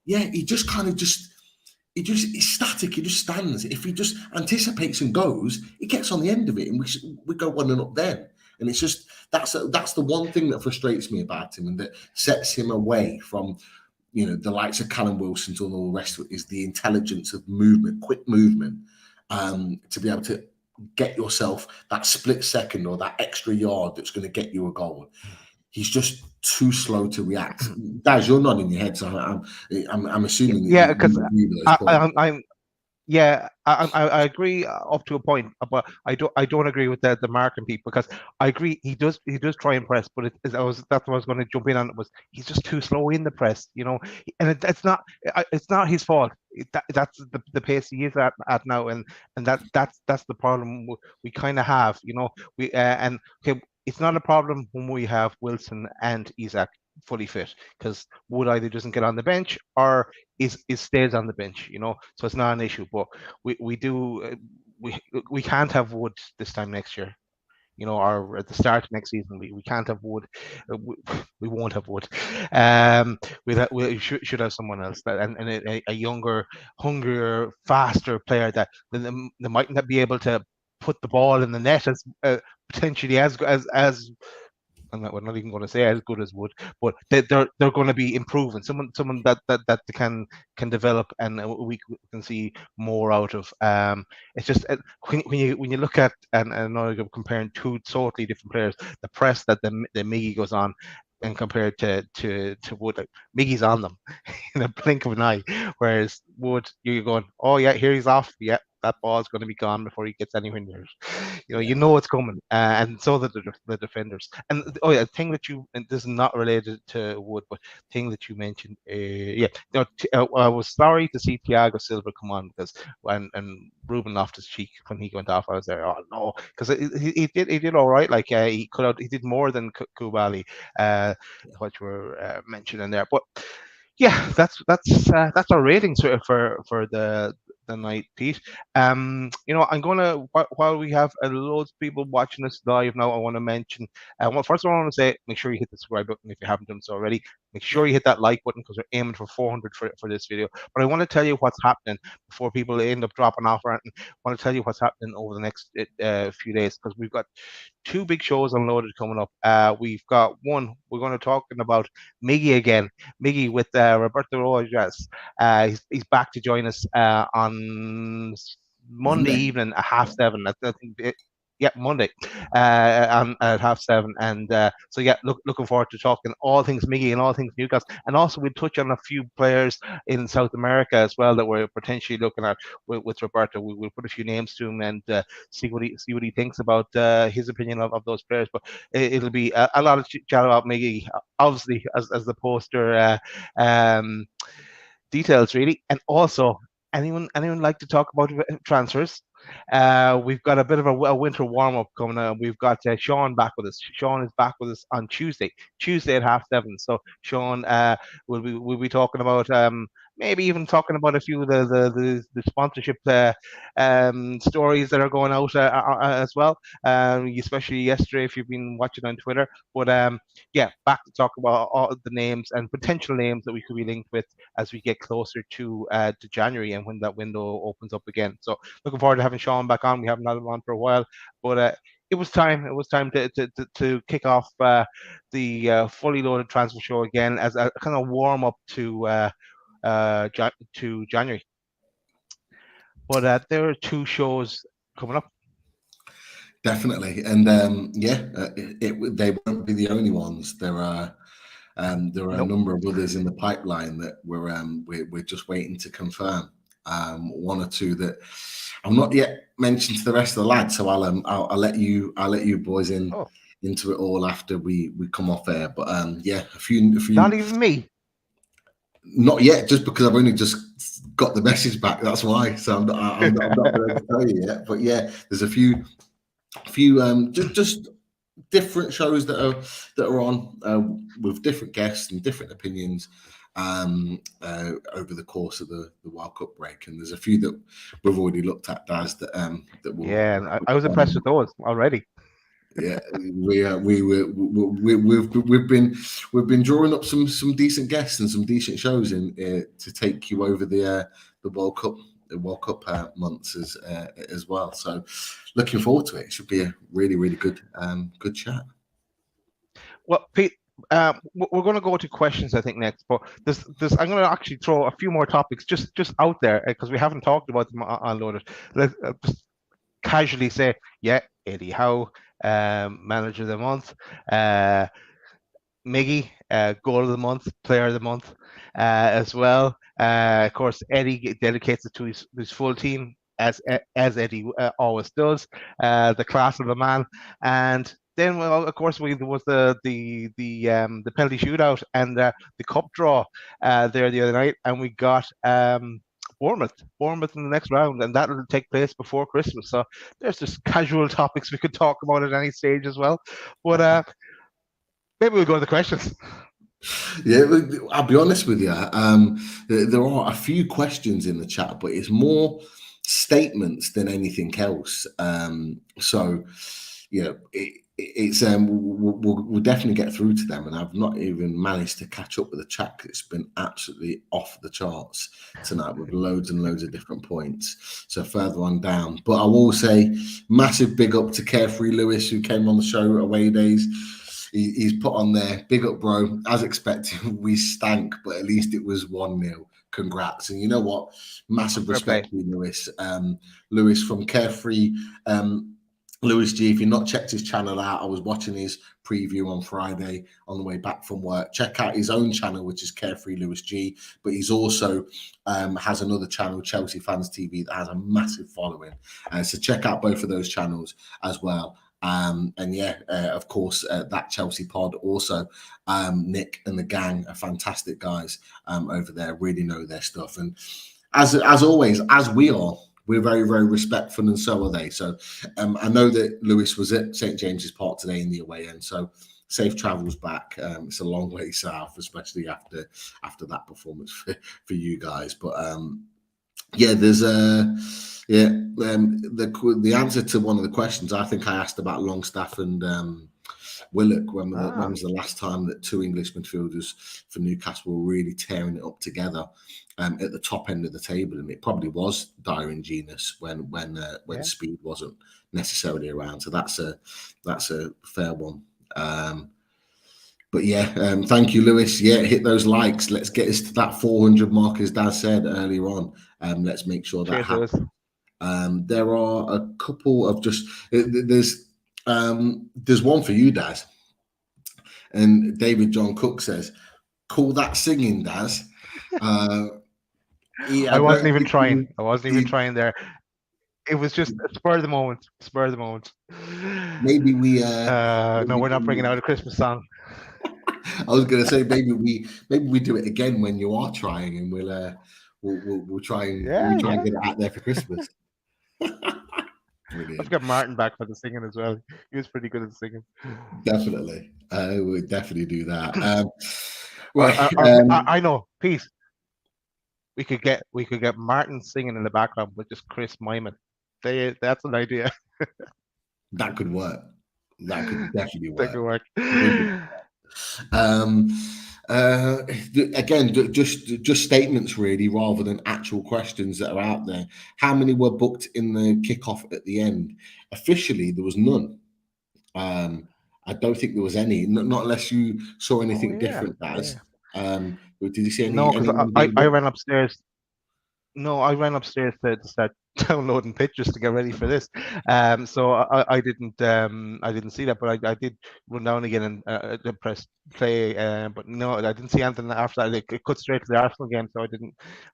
he just kind of he's static. He just stands. If he just anticipates and goes, he gets on the end of it. And we go 1-0 up then. And it's just that's the one thing that frustrates me about him and that sets him away from, the likes of Callum Wilson and all the rest of it, is the intelligence of movement, quick movement, to be able to get yourself that split second or that extra yard that's going to get you a goal. He's just too slow to react. Daz, you're nodding your head, so I'm assuming. Yeah, because I agree up to a point, but I don't agree with the marking people because I agree he does try and press, but that's what I was going to jump in on. It was he's just too slow in the press, and it's not his fault. That's the pace he is at now, and that's the problem we kind of have, it's not a problem when we have Wilson and Isak fully fit because Wood either doesn't get on the bench or is stays on the bench, so it's not an issue. But we can't have Wood this time next year. or at the start of next season, we can't have Wood. We won't have Wood. We should have someone else and a younger, hungrier, faster player that they might not be able to put the ball in the net as potentially as we're not even going to say as good as Wood, but they're going to be improving. Someone that can develop, and we can see more out of. It's just when you look at, and I know you're comparing two totally different players, the press that the Miggy goes on, and compared to Wood, like, Miggy's on them in a blink of an eye, whereas Wood, you're going, oh yeah, here he's off, yeah, that ball's going to be gone before he gets anywhere near it. You know it's coming, and so that the defenders. And oh yeah, thing that and this is not related to Wood, but thing that you mentioned, I was sorry to see Thiago Silva come on, because and Ruben Loftus-Cheek, when he went off, I was there, oh no, because he did all right. Like he did more than Koulibaly, what you were mentioning there, but. Yeah, that's our ratings for the night, Pete. I'm gonna, while we have loads of people watching us live now, I want to mention. Well, first of all, I want to say, make sure you hit the subscribe button if you haven't done so already. Make sure you hit that like button, because we're aiming for 400 for this video. But I want to tell you what's happening before people end up dropping off or anything. I want to tell you what's happening over the next few days, because we've got 2 big shows unloaded coming up. We've got one, we're going to talking about Miggy again. Miggy with Roberto Rojas. He's back to join us on Monday evening at 7:30. I think Monday at 7:30. And so looking forward to talking all things Miggy and all things Newcastle, and also we'll touch on a few players in South America as well that we're potentially looking at with Roberto. We'll put a few names to him and see what he thinks about his opinion of those players. But it'll be a lot of chat about Miggy, obviously, as the poster details, really. And also, anyone like to talk about transfers? We've got a bit of a winter warm-up coming up. We've got Sean back with us. Sean is back with us on Tuesday at 7:30. So Sean we'll be talking about maybe even talking about a few of the sponsorship stories that are going out as well, especially yesterday if you've been watching on Twitter. But back to talk about all the names and potential names that we could be linked with as we get closer to January and when that window opens up again. So looking forward to having Sean back on. We haven't had him on for a while, but it was time. It was time to kick off the fully loaded transfer show again as a kind of warm up to January. But there are 2 shows coming up. Definitely, and they won't be the only ones. There are a number of others in the pipeline that we're just waiting to confirm. 1 or 2 that I'm not yet mentioned to the rest of the lads, so I'll let you boys into it all after we come off air. But a few. Not even me. Not yet, just because I've only just got the message back. That's why. So I'm not going to tell you yet. But yeah, there's a few just different shows that are on with different guests and different opinions over the course of the World Cup break. And there's a few that we've already looked at, Daz, that will. Yeah, and I was impressed with those already. Yeah, we've been drawing up some decent guests and some decent shows to take you over the World Cup months as well. So looking forward to it. It should be a really, really good chat. Well, Pete, we're going to go to questions, I think, next. But I'm going to actually throw a few more topics just out there because we haven't talked about them on Loaded. Let's just casually say, Eddie Howe, manager of the month, Miggy, goal of the month, player of the month, as well. Of course, Eddie dedicates it to his full team, as Eddie always does. The class of the man, and then, well, of course, there was the penalty shootout and the cup draw there the other night, and we got Bournemouth in the next round, and that will take place before Christmas. So there's just casual topics we could talk about at any stage as well. But maybe we'll go to the questions. Yeah, I'll be honest with you. There are a few questions in the chat, but it's more statements than anything else. So you know, it's we'll definitely get through to them, and I've not even managed to catch up with the chat. It's been absolutely off the charts tonight with loads and loads of different points. So further on down, but I will say massive big up to Carefree Lewis, who came on the show away days. He's put on there, big up, bro. As expected, we stank, but at least it was 1-0. Congrats. And you know what? Massive respect to Lewis. Lewis from Carefree. Lewis G, if you've not checked his channel out, I was watching his preview on Friday on the way back from work. Check out his own channel, which is Carefree Lewis G, but he's also has another channel, Chelsea Fans TV, that has a massive following. So check out both of those channels as well. And yeah, of course, that Chelsea pod also. Nick and the gang are fantastic guys over there, really know their stuff. And as always, as we are, we're very, very respectful, and so are they. So I know that Lewis was at St. James's Park today in the away end, so safe travels back. It's a long way south, especially after that performance for you guys. But yeah, there's the answer to one of the questions I think I asked about Longstaff and Willock. When was the last time that two English midfielders for Newcastle were really tearing it up together at the top end of the table? And it probably was Dyer and Genus when Speed wasn't necessarily around. So that's a fair one. But yeah, thank you, Lewis. Yeah, hit those likes. Let's get us to that 400 mark, as Daz said earlier on. Let's make sure that happens. There are a couple of there's one for you, Daz. And David John Cook says, "Call that singing, Daz." I wasn't even trying. I wasn't even trying there. It was just a spur of the moment. Maybe we. No, we're not bringing out a Christmas song. I was going to say maybe we do it again when you are trying, and we'll try and get it out there for Christmas. Let's get Martin back for the singing as well. He was pretty good at singing. Definitely, we'll definitely do that. Right, I know. Peace. We could get Martin singing in the background with just Chris miming. That's an idea. That could work. That could definitely work. That could work. Again, just statements really, rather than actual questions that are out there. How many were booked in the kickoff at the end? Officially, there was none. I don't think there was any. Not unless you saw anything different, Daz. Did you see any? No, because I ran upstairs. No, I ran upstairs to start downloading pictures to get ready for this. So I didn't see that, but I did run down again and press play. But no, I didn't see anything after that. It cut straight to the Arsenal game, so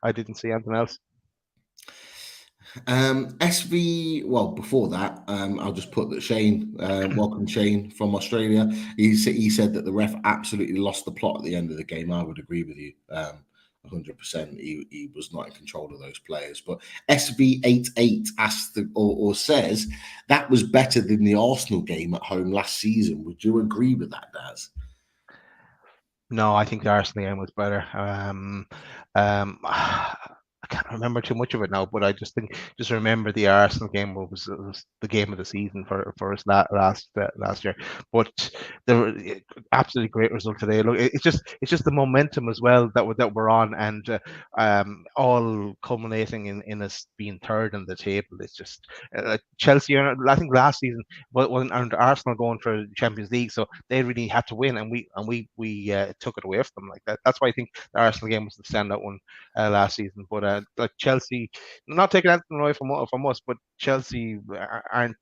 I didn't see anything else. SV, well, before that, I'll just put that Shane, welcome Shane from Australia. He said that the ref absolutely lost the plot at the end of the game. I would agree with you. 100%. He was not in control of those players. But SV88 asked or says that was better than the Arsenal game at home last season. Would you agree with that, Daz? No, I think the Arsenal game was better. I can't remember too much of it now, but I just remember the Arsenal game was the game of the season for us last year. But there were absolutely great result today. Look, it's just the momentum as well that we're on, and all culminating in us being third on the table. It's just Chelsea. I think last season wasn't Arsenal going for the Champions League, so they really had to win, and we took it away from them like that. That's why I think the Arsenal game was the standout one last season. But like Chelsea, not taking anything away from us, but Chelsea aren't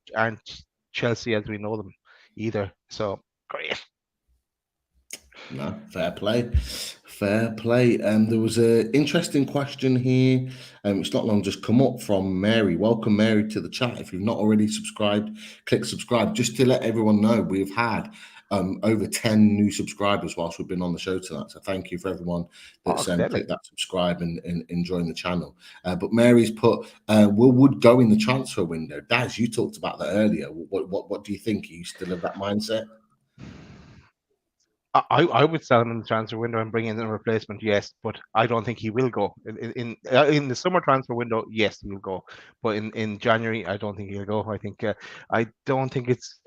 Chelsea as we know them either. So great. No, fair play. There was an interesting question here. It's not long just come up from Mary. Welcome, Mary, to the chat. If you've not already subscribed, click subscribe. Just to let everyone know, we've had over 10 new subscribers whilst we've been on the show tonight. So thank you for everyone that's clicked that subscribe and joined the channel. But Mary's put, would go in the transfer window. Daz, you talked about that earlier. What do you think? Are you still of that mindset? I would sell him in the transfer window and bring in a replacement, yes, but I don't think he will go. In the summer transfer window, yes, he'll go, but in January, I don't think he'll go. I don't think it's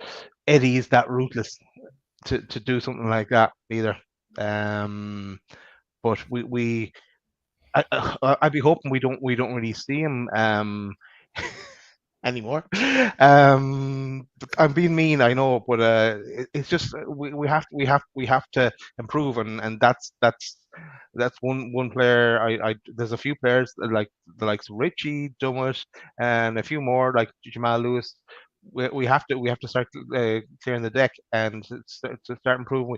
Eddie is that ruthless to do something like that either. But I'd be hoping we don't really see him anymore. But I'm being mean, I know, but it's just we have to improve, and that's one player. I There's a few players like the likes of Richie, Dummett, and a few more like Jamal Lewis. We have to start clearing the deck and to start improving.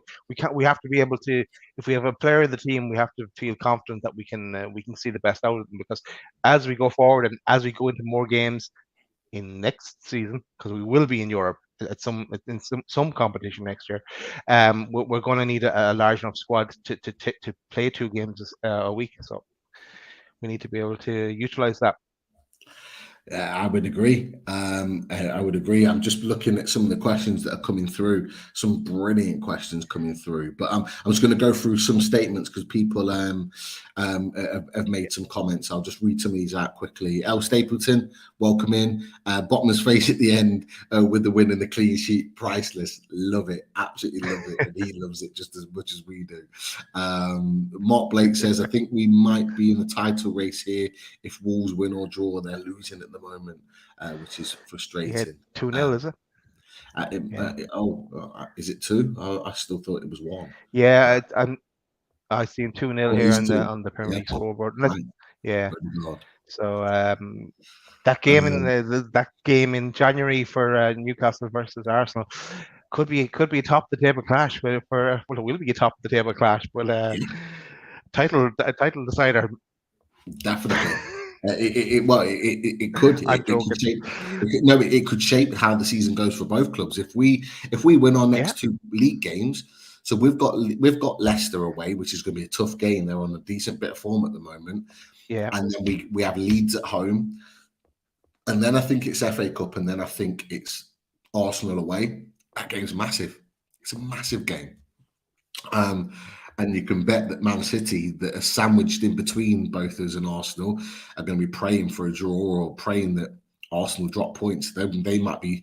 We have to be able to, if we have a player in the team, we have to feel confident that we can see the best out of them, because as we go forward and as we go into more games in next season, because we will be in Europe in some competition next year, we're going to need a large enough squad to play 2 games a week. So we need to be able to utilize that. I would agree. I would agree. I'm just looking at some of the questions that are coming through. Some brilliant questions coming through. But I'm just going to go through some statements because people have made some comments. I'll just read some of these out quickly. L. Stapleton, welcome in. Bottomless face at the end with the win and the clean sheet. Priceless. Love it. Absolutely love it. And he loves it just as much as we do. Mark Blake says, I think we might be in the title race here. If Wolves win or draw, they're losing at the moment, which is frustrating. 2-0, is it? Is it 2? I still thought it was 1. Yeah, I seen 2-0 here on the Premier Yeah. League scoreboard. Right. Yeah. Good God. So that game in January for Newcastle versus Arsenal could be a top of the table clash. It will be a top of the table clash, but title decider. Definitely. It could. It could shape how the season goes for both clubs. If we win our next 2 league games, so we've got Leicester away, which is going to be a tough game. They're on a decent bit of form at the moment. Yeah. And then we have Leeds at home, and then I think it's FA Cup, and then I think it's Arsenal away. That game's massive. It's a massive game. And you can bet that Man City, that are sandwiched in between both us and Arsenal, are going to be praying for a draw or praying that Arsenal drop points. They might be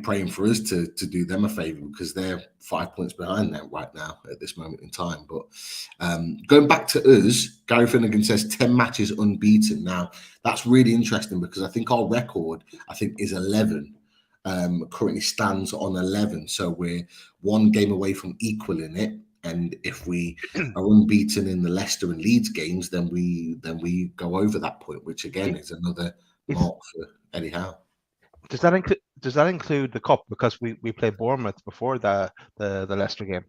praying for us to do them a favour, because they're 5 points behind them right now at this moment in time. But going back to us, Gary Finnegan says 10 matches unbeaten. Now, that's really interesting because I think our record, is 11. Currently stands on 11. So we're 1 game away from equaling it. And if we are unbeaten in the Leicester and Leeds games, then we go over that point, which again is another mark for Eddie Howe. Does that include the cup? Because we play Bournemouth before the Leicester game.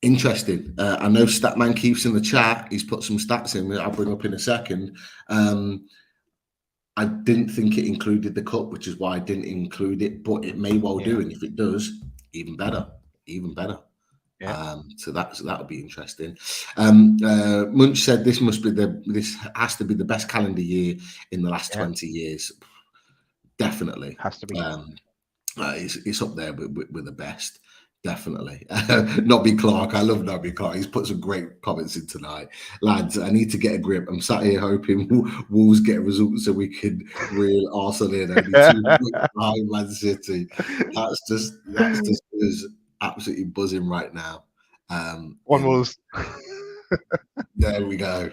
Interesting. I know Statman Keeps in the chat. He's put some stats in that I'll bring up in a second. I didn't think it included the cup, which is why I didn't include it, but it may well do. And if it does, even better. Yeah. So that would be interesting. Munch said this has to be the best calendar year in the last 20 years. Definitely has to be. It's up there with the best. Definitely. Nobby Clark. I love Nobby Clark. He's put some great comments in tonight. Lads, I need to get a grip. I'm sat here hoping Wolves get a result so we can reel Arsenal in only 2 points behind Man City. That's just us absolutely buzzing right now. One Wolves. There we go.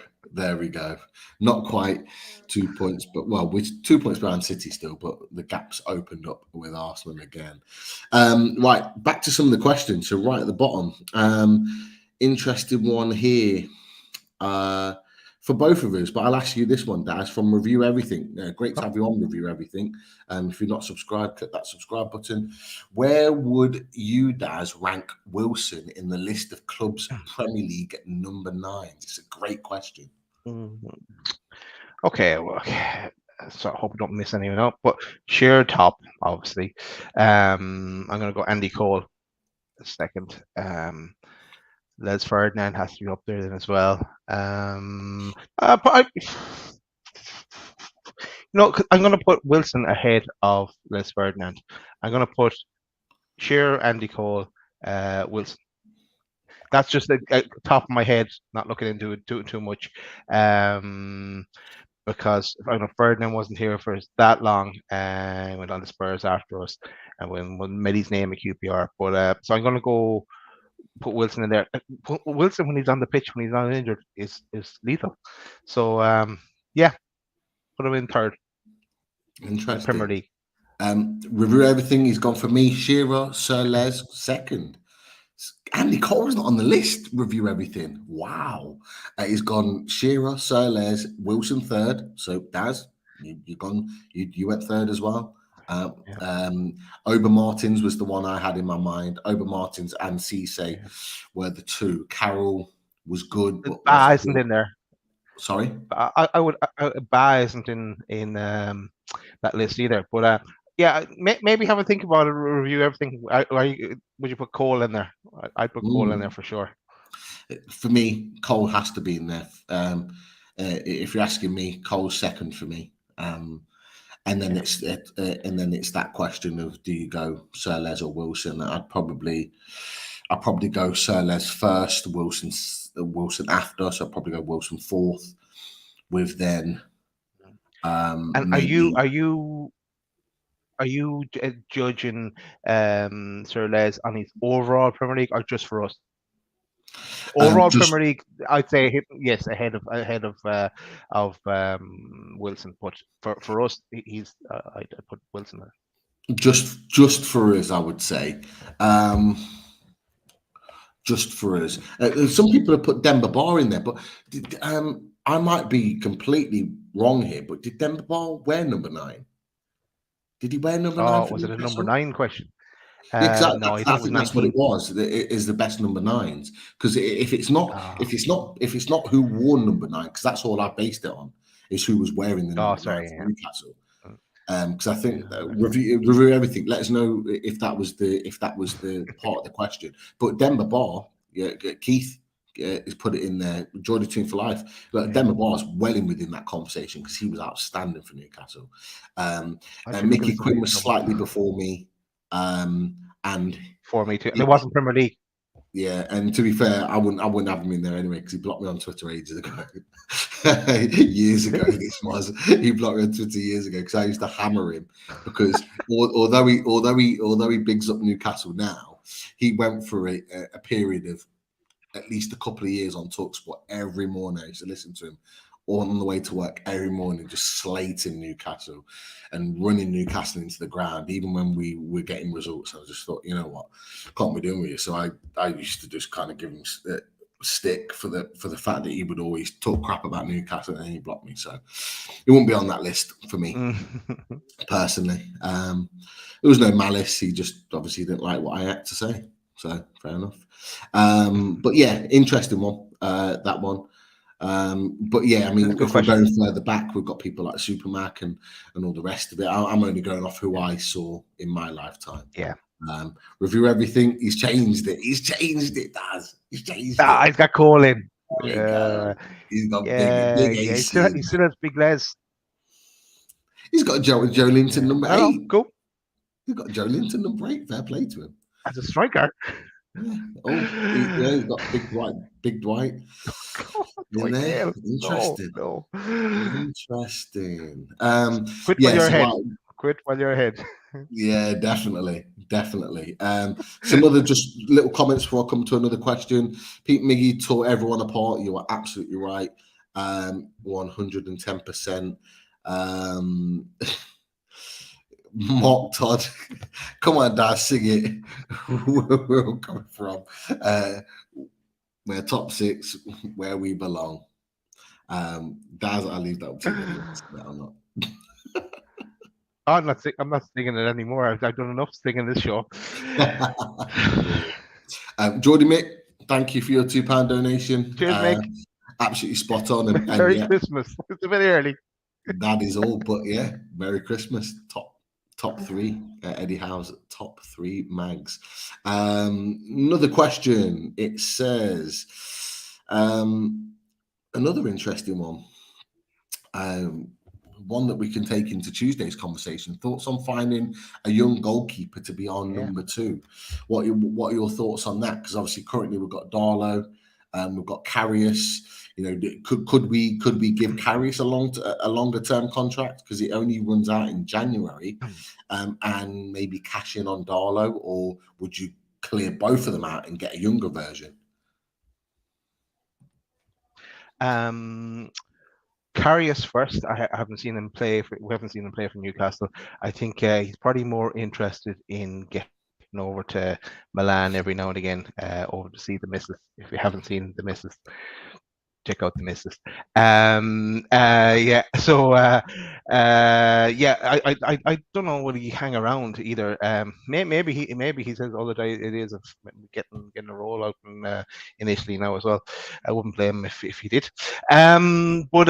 Not quite 2 points, but we're 2 points behind City still, but the gap's opened up with Arsenal again. Right, back to some of the questions. So right at the bottom, interesting one here for both of us, but I'll ask you this one, Daz, from Review Everything. Great to have you on Review Everything. If you're not subscribed, click that subscribe button. Where would you, Daz, rank Wilson in the list of clubs Premier League at number 9? It's a great question. Okay, so I hope I don't miss anyone out, but sheer top, obviously. I'm going to go Andy Cole second. Les Ferdinand has to be up there then as well. But I'm going to put Wilson ahead of Les Ferdinand. I'm going to put Shearer, Andy Cole, Wilson. that's just a top of my head, not looking into it too much. Because I know Ferdinand wasn't here for that long and went on the Spurs after us, and when made his name at QPR. But so I'm going to go put Wilson in there. Wilson, when he's on the pitch, when he's not injured, is lethal. So yeah, put him in third. Interesting. Premier League. Review everything. He's gone for me. Shearer, Sir Les, second. Andy Cole's not on the list. Review everything. Wow. He's gone Shearer, Sir Les, Wilson third. So Daz, you gone. You went third as well. Ober Martins was the one I had in my mind. Ober Martins and Cisse were the two. Carroll was good, but isn't in there. Sorry, I would. Ba isn't in that list either. But yeah, maybe have a think about it. Review everything. Would you put Cole in there? I'd put Cole in there for sure. For me, Cole has to be in there. If you're asking me, Cole's second for me. And then it's that question of, do you go Sir Les or Wilson? I'd probably go Sir Les first, Wilson after. So I'd probably go Wilson fourth, with then. And maybe... are you judging Sir Les on his overall Premier League or just for us? Overall Premier League, I'd say yes, ahead of Wilson. But for us, he's I'd put Wilson there. Just for us, I would say. Just for us. Some people have put Demba Ba in there, but I might be completely wrong here. But did Demba Ba wear number 9? Did he wear number 9? Was it a number 9 question? Exactly. No, I think that's what it was. It is the best number 9s, because if it's not who wore number 9, because that's all I based it on, is who was wearing the number 9 for Newcastle. Because I think review everything. Let us know if that was the part of the question. But Demba Ba, Keith has put it in there. Jordy Toon for life. But Demba Ba is well in within that conversation because he was outstanding for Newcastle. Mickey Quinn was slightly before me. And for me too, and it wasn't Premier League. Yeah, and to be fair, I wouldn't have him in there anyway because he blocked me on Twitter ages ago. Years ago, he blocked me on Twitter years ago because I used to hammer him because although he bigs up Newcastle now, he went for a period of at least a couple of years on TalkSport every morning. I used to listen to him on the way to work every morning, just slating Newcastle and running Newcastle into the ground, even when we were getting results. I just thought, you know what, can't be doing with you. So I used to just kind of give him stick for the fact that he would always talk crap about Newcastle and then he blocked me. So it wouldn't be on that list for me personally. There was no malice. He just obviously didn't like what I had to say. So fair enough. But yeah, interesting one. That one. But yeah, I mean, if we're going further back, we've got people like Supermac and all the rest of it. I'm only going off who I saw in my lifetime. Yeah. Review everything. He's changed it. He's changed it, Daz. He's changed it. He's got Cole in. He's got big he still has big Les. He's got Joe Linton number 8. Cool. He's got Joe Linton number 8. Fair play to him. As a striker. Yeah. He's got Big Dwight. Interesting. No. Interesting. Quit while you're ahead. Quit while you're ahead. Yeah, definitely. Some other just little comments before I come to another question. Pete Miggy tore everyone apart. You are absolutely right. 110%. Mark Todd, come on, Dad, sing it. Where I'm coming from. We're top 6, where we belong. Daz, I'll leave that up to you. I'm not. I'm not singing it anymore. I've done enough singing this show. Jordy Mick, thank you for your £2 donation. Cheers, Mick. Absolutely spot on. And Merry Christmas. It's a bit early. That is all, but yeah, Merry Christmas. Top 3, Eddie Howe's top 3 mags. Another question. It says, another interesting one. one that we can take into Tuesday's conversation. Thoughts on finding a young goalkeeper to be on number 2? What are your thoughts on that? Because obviously currently we've got Darlow, we've got Karius. You know, could we give Karius a longer term contract because it only runs out in January, and maybe cash in on Darlow, or would you clear both of them out and get a younger version? Karius first. I haven't seen him play. We haven't seen him play for Newcastle. I think he's probably more interested in getting over to Milan every now and again, over to see the missus. If you haven't seen the missus, check out the missus. Yeah. So yeah, I don't know, will he hang around either? Maybe he says all the day it is of getting a roll out in Italy now as well. I wouldn't blame him if he did. But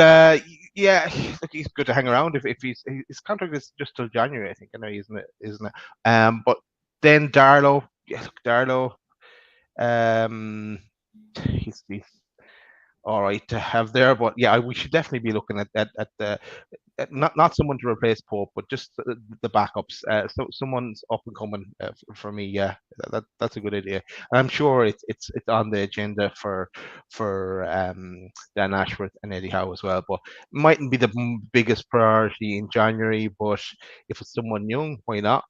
yeah, look, he's good to hang around if his contract is just till January, I think. I know, isn't it? But then Darlow, yeah, look, Darlow, he's all right to have there, but yeah, we should definitely be looking at the not someone to replace Pope, but just the backups. So someone's up and coming for me. Yeah, that's a good idea. And I'm sure it's on the agenda for Dan Ashworth and Eddie Howe as well. But mightn't be the biggest priority in January. But if it's someone young, why not?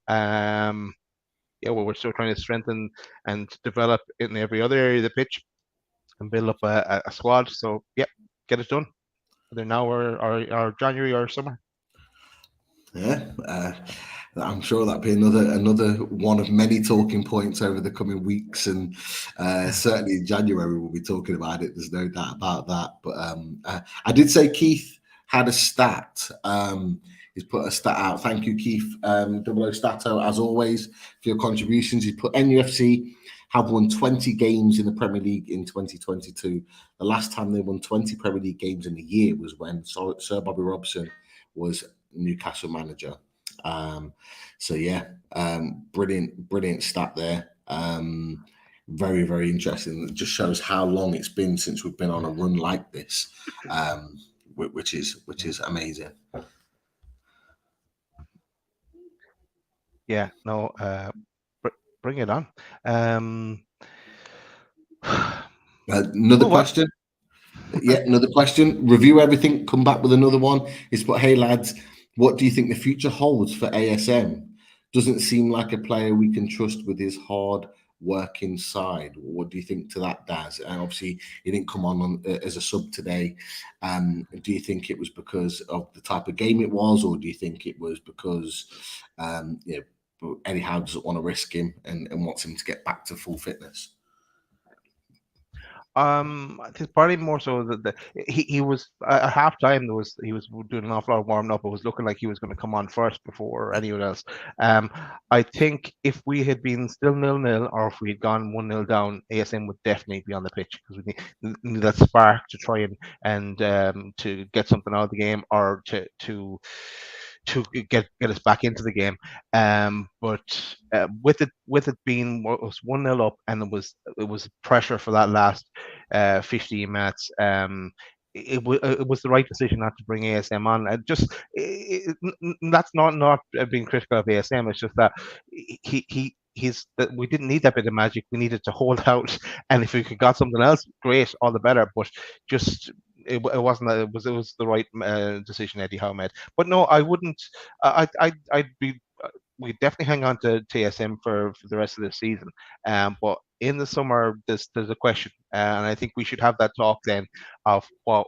Yeah, well, we're still trying to strengthen and develop in every other area of the pitch and build up a squad. So yeah, get it done, either now or January or summer. Yeah, I'm sure that'll be another one of many talking points over the coming weeks, and certainly in January we'll be talking about it. There's no doubt about that. But I did say Keith had a stat. He's put a stat out. Thank you, Keith. Double O Stato, as always, for your contributions. He's put NUFC have won 20 games in the Premier League in 2022. The last time they won 20 Premier League games in a year was when Sir Bobby Robson was Newcastle manager. So yeah, brilliant stat there. Very, very interesting. It just shows how long it's been since we've been on a run like this, which is amazing. Yeah, no, bring it on. Another question. Yeah, another question. Review everything. Come back with another one. It's put, hey lads, what do you think the future holds for ASM? Doesn't seem like a player we can trust with his hard working side. What do you think to that, Daz? And obviously, he didn't come on as a sub today. Do you think it was because of the type of game it was, or do you think it was because Eddie Howe doesn't want to risk him and wants him to get back to full fitness? It's probably more so that he was at half time. He was doing an awful lot of warming up. It was looking like he was going to come on first before anyone else. I think if we had been still 0-0, or if we had gone 1-0 down, ASM would definitely be on the pitch, because we need that spark to try and to get something out of the game, or to get us back into the game. But with it being, it was 1-0 up, and it was pressure for that last 15 minutes. It was the right decision not to bring ASM on. That's not being critical of ASM. It's just that we didn't need that bit of magic. We needed to hold out, and if we could got something else, great, all the better. But just it wasn't. It was the right decision Eddie Howe made. But no, I wouldn't. I'd be. We definitely hang on to TSM for the rest of the season. But in the summer, there's a question, and I think we should have that talk then of what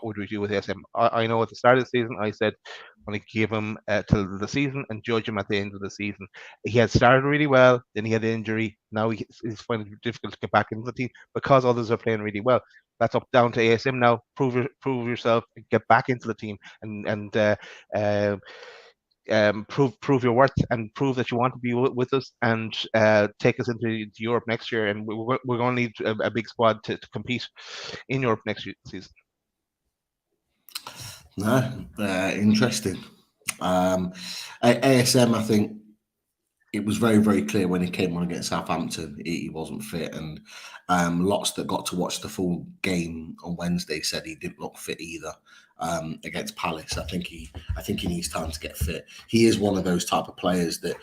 would we do with ASM. I know at the start of the season I said I'm going to give him till the season and judge him at the end of the season. He had started really well, then he had an injury. Now he's finding it difficult to get back into the team because others are playing really well. That's up down to ASM now. Prove yourself, get back into the team, and prove your worth, and prove that you want to be with us, and take us into Europe next year. And we're going to need a big squad to compete in Europe next season. No, interesting. ASM, I think it was very, very clear when he came on against Southampton, he wasn't fit. And lots that got to watch the full game on Wednesday said he didn't look fit either against Palace. I think he needs time to get fit. He is one of those type of players that,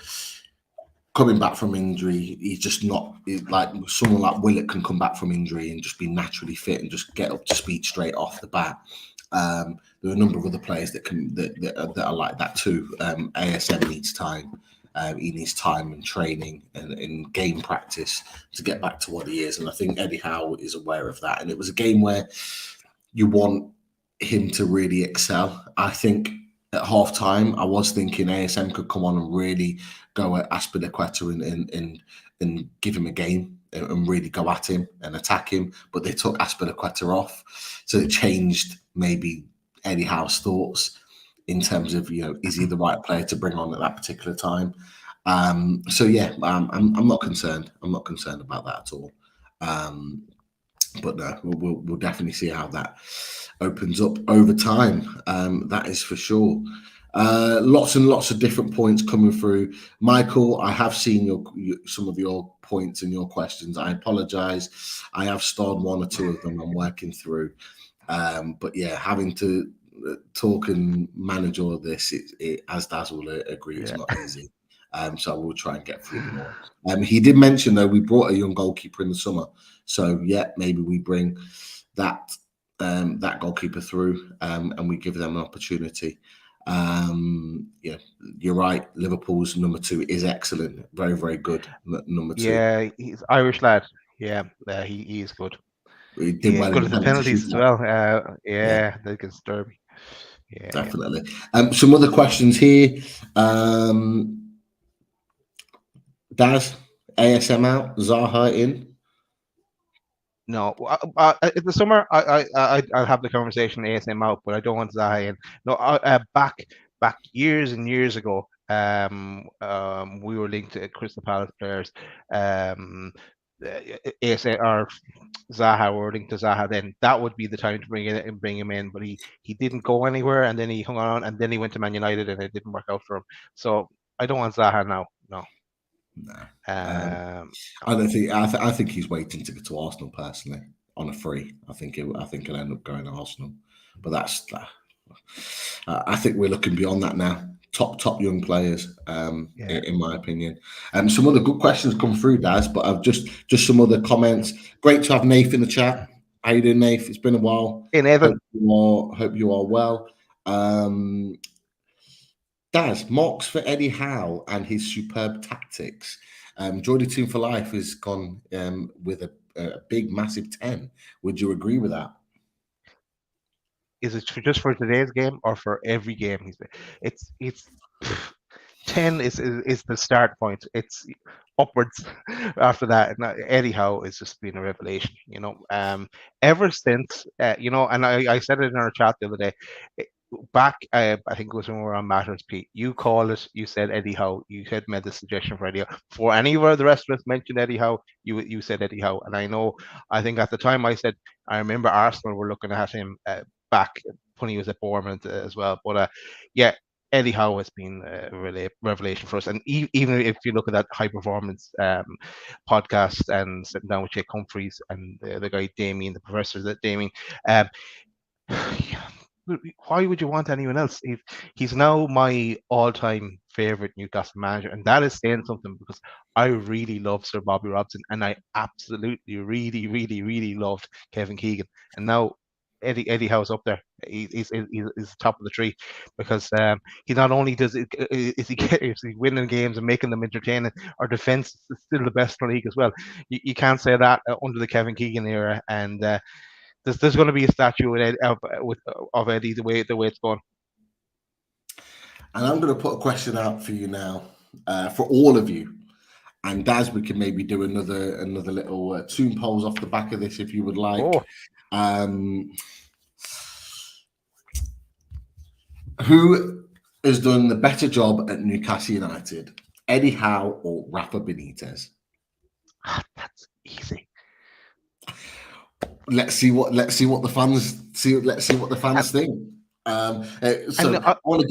coming back from injury, he's just not like someone like Willett can come back from injury and just be naturally fit and just get up to speed straight off the bat. There are a number of other players that are like that too. ASM needs time. He needs time and training and game practice to get back to what he is. And I think Eddie Howe is aware of that. And it was a game where you want him to really excel. I think at half time, I was thinking ASM could come on and really go at Aspilicueta and give him a game and really go at him and attack him. But they took Aspilicueta off. So it changed maybe Eddie Howe's thoughts in terms of, is he the right player to bring on at that particular time? So yeah, I'm not concerned. I'm not concerned about that at all. But no, we'll definitely see how that opens up over time. That is for sure. Lots and lots of different points coming through. Michael, I have seen some of your points and your questions. I apologize. I have starred one or two of them I'm working through. But yeah, having to talk and manage all of this, as Daz will agree, it's not easy. So I will try and get through them all. He did mention, though, we brought a young goalkeeper in the summer. So yeah, maybe we bring that goalkeeper through and we give them an opportunity. Yeah, you're right. Liverpool's number 2 is excellent. Very, very good. Number 2. Yeah, he's Irish lad. Yeah, he is good. He did well good in at the penalties as well. Yeah. They can stir me. Yeah, definitely. Some other questions here. Daz, ASM out, Zaha in. No, in the summer I'll have the conversation ASM out, but I don't want Zaha in. No, back years and years ago, we were linked to Crystal Palace players. ASM or Zaha were linked to Zaha. Then that would be the time to bring him in. But he didn't go anywhere, and then he hung on, and then he went to Man United, and it didn't work out for him. So I don't want Zaha now. No. I don't think. I think he's waiting to get to Arsenal personally on a free. I think he'll end up going to Arsenal, but that's. I think we're looking beyond that now. Top young players, in my opinion. Some other good questions come through, Daz, but I've just some other comments. Great to have Nath in the chat. How you doing, Nath? It's been a while. Hey, Nathan. Hope you are well. Daz, marks for Eddie Howe and his superb tactics. Geordie Team for Life has gone with a big, massive 10. Would you agree with that? Is it just for today's game or for every game? It's 10 is the start point. It's upwards after that. And Eddie Howe has just been a revelation, ever since, and I said it in our chat the other day. Back, I think it was when we were on Matters, Pete. You called it. You said Eddie Howe. You had made the suggestion for Eddie Howe. Before any of the rest of us mentioned Eddie Howe, you said Eddie Howe. And I think at the time I remember Arsenal were looking at him back when he was at Bournemouth as well. But yeah, Eddie Howe has been a revelation for us. And even if you look at that high performance podcast and sitting down with Jake Humphries and the guy Damien, the professor that Damien, why would you want anyone else? He's now my all-time favorite Newcastle manager, and that is saying something because I really love Sir Bobby Robson, and I absolutely, really, really, really loved Kevin Keegan, and now Eddie Howe's up there. He's top of the tree because he not only is he winning games and making them entertaining, our defense is still the best in the league as well. You can't say that under the Kevin Keegan era, and there's going to be a statue of Eddie the way it's going. And I'm going to put a question out for you now, for all of you. And Daz, we can maybe do another little tune polls off the back of this if you would like. Who has done the better job at Newcastle United, Eddie Howe or Rafa Benitez? That's easy. Let's see what the fans think. So I want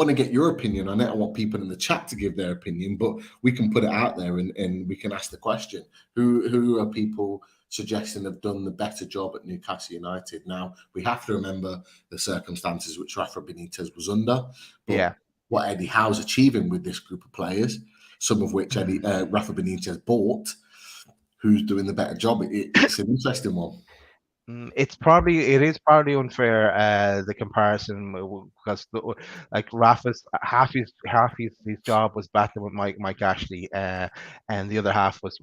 to get your opinion on it. I want people in the chat to give their opinion, but we can put it out there and we can ask the question: Who are people suggesting have done the better job at Newcastle United? Now we have to remember the circumstances which Rafa Benitez was under, but what Eddie Howe's achieving with this group of players, some of which Rafa Benitez bought. Who's doing the better job? It's an interesting one. It is probably unfair, the comparison, because like Rafa's half his job was battling with Mike Ashley, and the other half was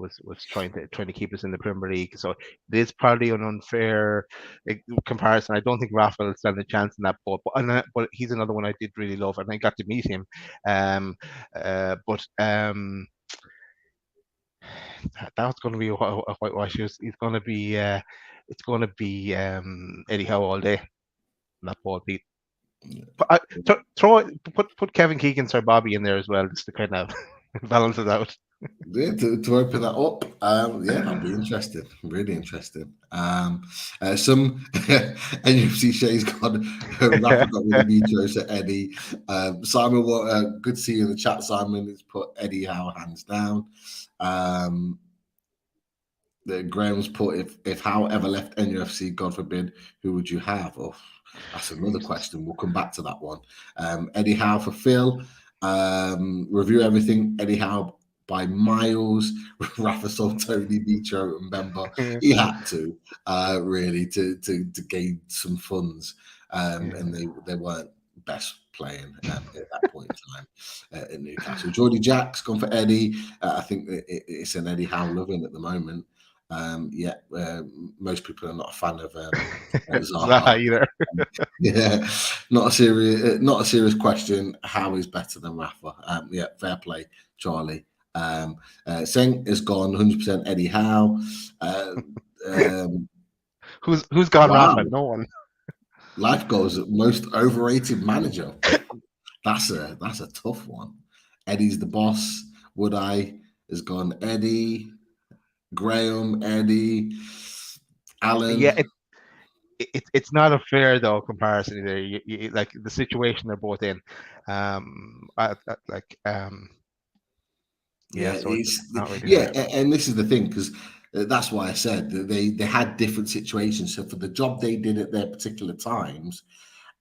trying to keep us in the Premier League. So it is probably an unfair comparison. I don't think Rafa will stand a chance in that, but he's another one I did really love, and I got to meet him. That's going to be a whitewash. He's going to be it's going to be Eddie Howe all day. Not Paul Pete. But put Kevin Keegan, Sir Bobby in there as well, just to kind of balance it out. Yeah, to open that up, that'd be interesting. Really interesting. Some NUFC Shay's got Rafa got with the Mitros at Eddie. Simon, good to see you in the chat. Simon has put Eddie Howe hands down. Graham's put if Howe ever left NUFC, God forbid, who would you have? Oh, that's another question. We'll come back to that one. Eddie Howe for Phil. Review everything. Eddie Howe by miles. Rafa sold Tony, Mitro, and Bemba. He had to really to gain some funds, and they weren't best playing at that point in time in Newcastle. Geordie Jack's gone for Eddie. I think it's an Eddie Howe loving at the moment. Most people are not a fan of Zaha either. Not a serious question. How is better than Rafa? Fair play, Charlie. Seng is gone 100% Eddie Howe. Who's gone Rafa? No one. Life goes most overrated manager. That's a tough one. Eddie's the boss. Would I has gone Eddie. Graham, Eddie, Alan. Yeah, it's not a fair though comparison there. You like the situation they're both in. It's not really fair. And this is the thing, because that's why I said that they had different situations. So for the job they did at their particular times,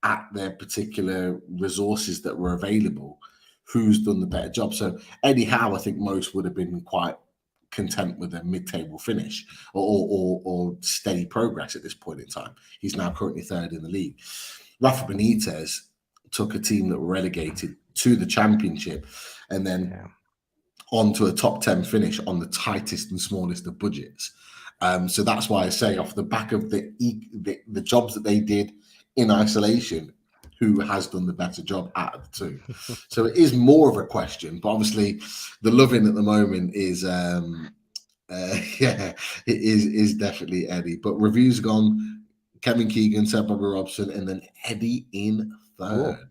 at their particular resources that were available, who's done the better job? So Eddie Howe, I think most would have been quite content with a mid-table finish or steady progress at this point in time. He's now currently third in the league. Rafa Benitez took a team that were relegated to the Championship and then on to a top 10 finish on the tightest and smallest of budgets. So that's why I say, off the back of the jobs that they did in isolation, who has done the better job out of the two? So it is more of a question, but obviously the loving at the moment is it is definitely Eddie. But reviews gone Kevin Keegan, Sir Bobby Robson, and then Eddie in third.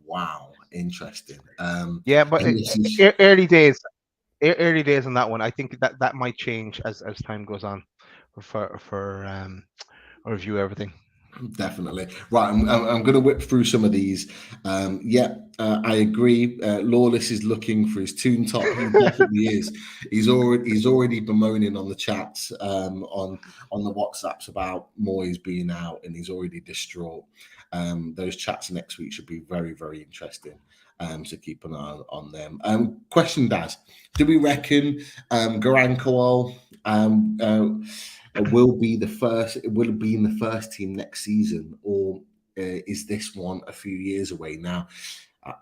Wow, interesting. But early days on that one. I think that might change as time goes on for review everything. Definitely. Right, I'm going to whip through some of these. I agree. Lawless is looking for his tune top. He definitely is. He's already bemoaning on the chats, on the WhatsApps about Moyes being out, and he's already distraught. Those chats next week should be very, very interesting. So keep an eye on them. Question, Daz. Do we reckon Garang Kowal will be in the first team next season, or is this one a few years away now?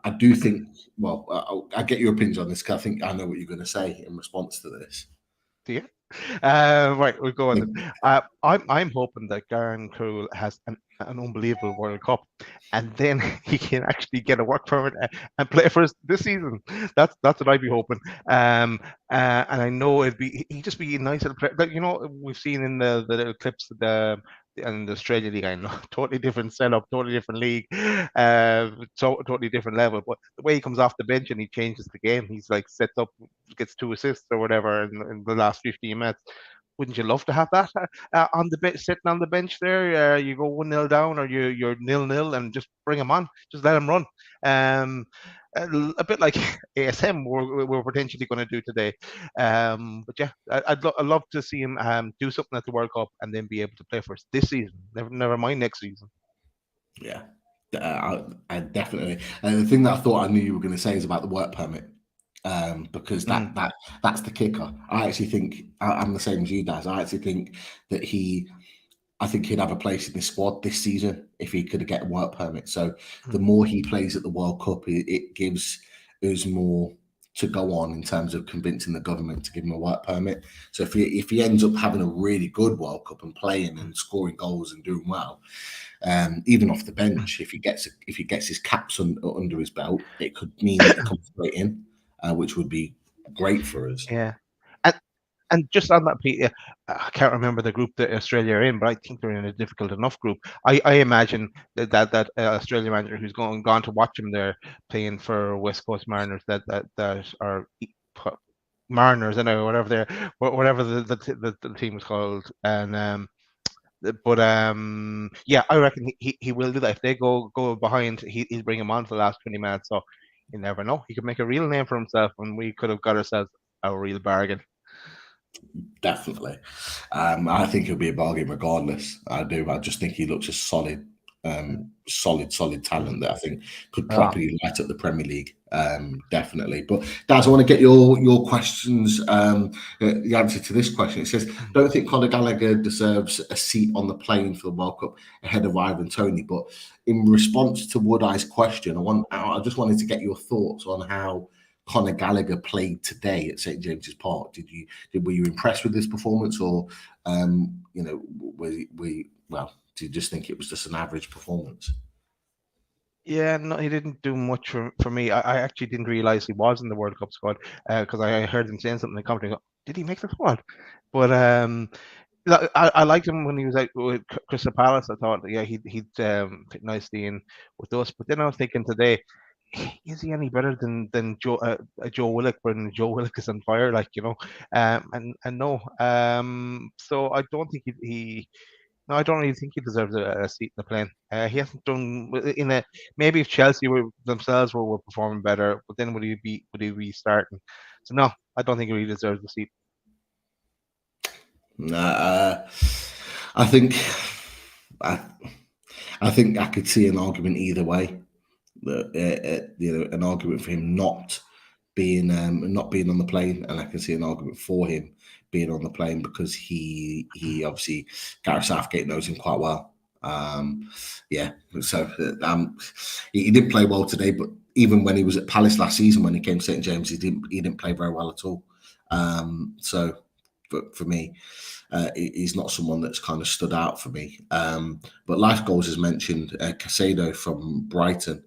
I do think. Well, I'll get your opinions on this, because I think I know what you're going to say in response to this. Yeah. Right, we'll go on. I'm hoping that Garang Kowal has an unbelievable World Cup, and then he can actually get a work permit and play for us this season. That's what I'd be hoping. And I know he'd just be a nice little player. Like, we've seen in the little clips and the Australia League, I know, totally different setup, totally different league, so totally different level. But the way he comes off the bench and he changes the game, he's like sets up, gets 2 assists or whatever in the last 15 minutes. Wouldn't you love to have that on the sitting on the bench there? You go 1-0 down, or you're 0-0, and just bring him on, just let him run. A bit like ASM we're potentially going to do today. But yeah, I'd love to see him do something at the World Cup and then be able to play for us this season. Never mind next season. Yeah, I definitely. And the thing that I thought I knew you were going to say is about the work permit, because that's the kicker. I actually think I'm the same as you guys. I actually think that I think he'd have a place in the squad this season if he could get a work permit. So the more he plays at the World Cup, it gives us more to go on in terms of convincing the government to give him a work permit. So if he ends up having a really good World Cup and playing and scoring goals and doing well, even off the bench, if he gets his caps under his belt, it could mean that he comes straight in, which would be great for us. Yeah. And just on that, Pete, I can't remember the group that Australia are in, but I think they're in a difficult enough group. I imagine that Australia manager who's gone to watch him there playing for West Coast Mariners that are Mariners, whatever the team was called, and yeah, I reckon he will do that if they go behind. He'll bring him on for the last 20 minutes. So you never know. He could make a real name for himself, and we could have got ourselves a real bargain. Definitely. I think he'll be a bargain regardless. I do. I just think he looks a solid talent that I think could properly light up the Premier League. Definitely. But Daz, I want to get your questions, the answer to this question. It says, don't think Conor Gallagher deserves a seat on the plane for the World Cup ahead of Ivan Toney. But in response to Wood-Eye's question, I just wanted to get your thoughts on how Conor Gallagher played today at St James's Park. Were you impressed with his performance, or do you just think it was just an average performance? Yeah, no, he didn't do much for me. I actually didn't realize he was in the World Cup squad because I heard him saying something in the commentary. Did he make the squad? But I liked him when he was out with Crystal Palace. I thought, yeah, he'd fit nicely in with us. But then I was thinking today, is he any better than Joe Willock when Joe Willock is on fire? And no. So I don't think no, I don't really think he deserves a seat in the plane. He hasn't done maybe if Chelsea themselves were performing better, but then would he be starting? So no, I don't think he really deserves the seat. I think I could see an argument either way. An argument for him not being on the plane, and I can see an argument for him being on the plane because he obviously, Gareth Southgate knows him quite well. So he didn't play well today, but even when he was at Palace last season, when he came to St James, he didn't play very well at all. But for me, he's not someone that's kind of stood out for me. But Life Goals has mentioned Caicedo from Brighton.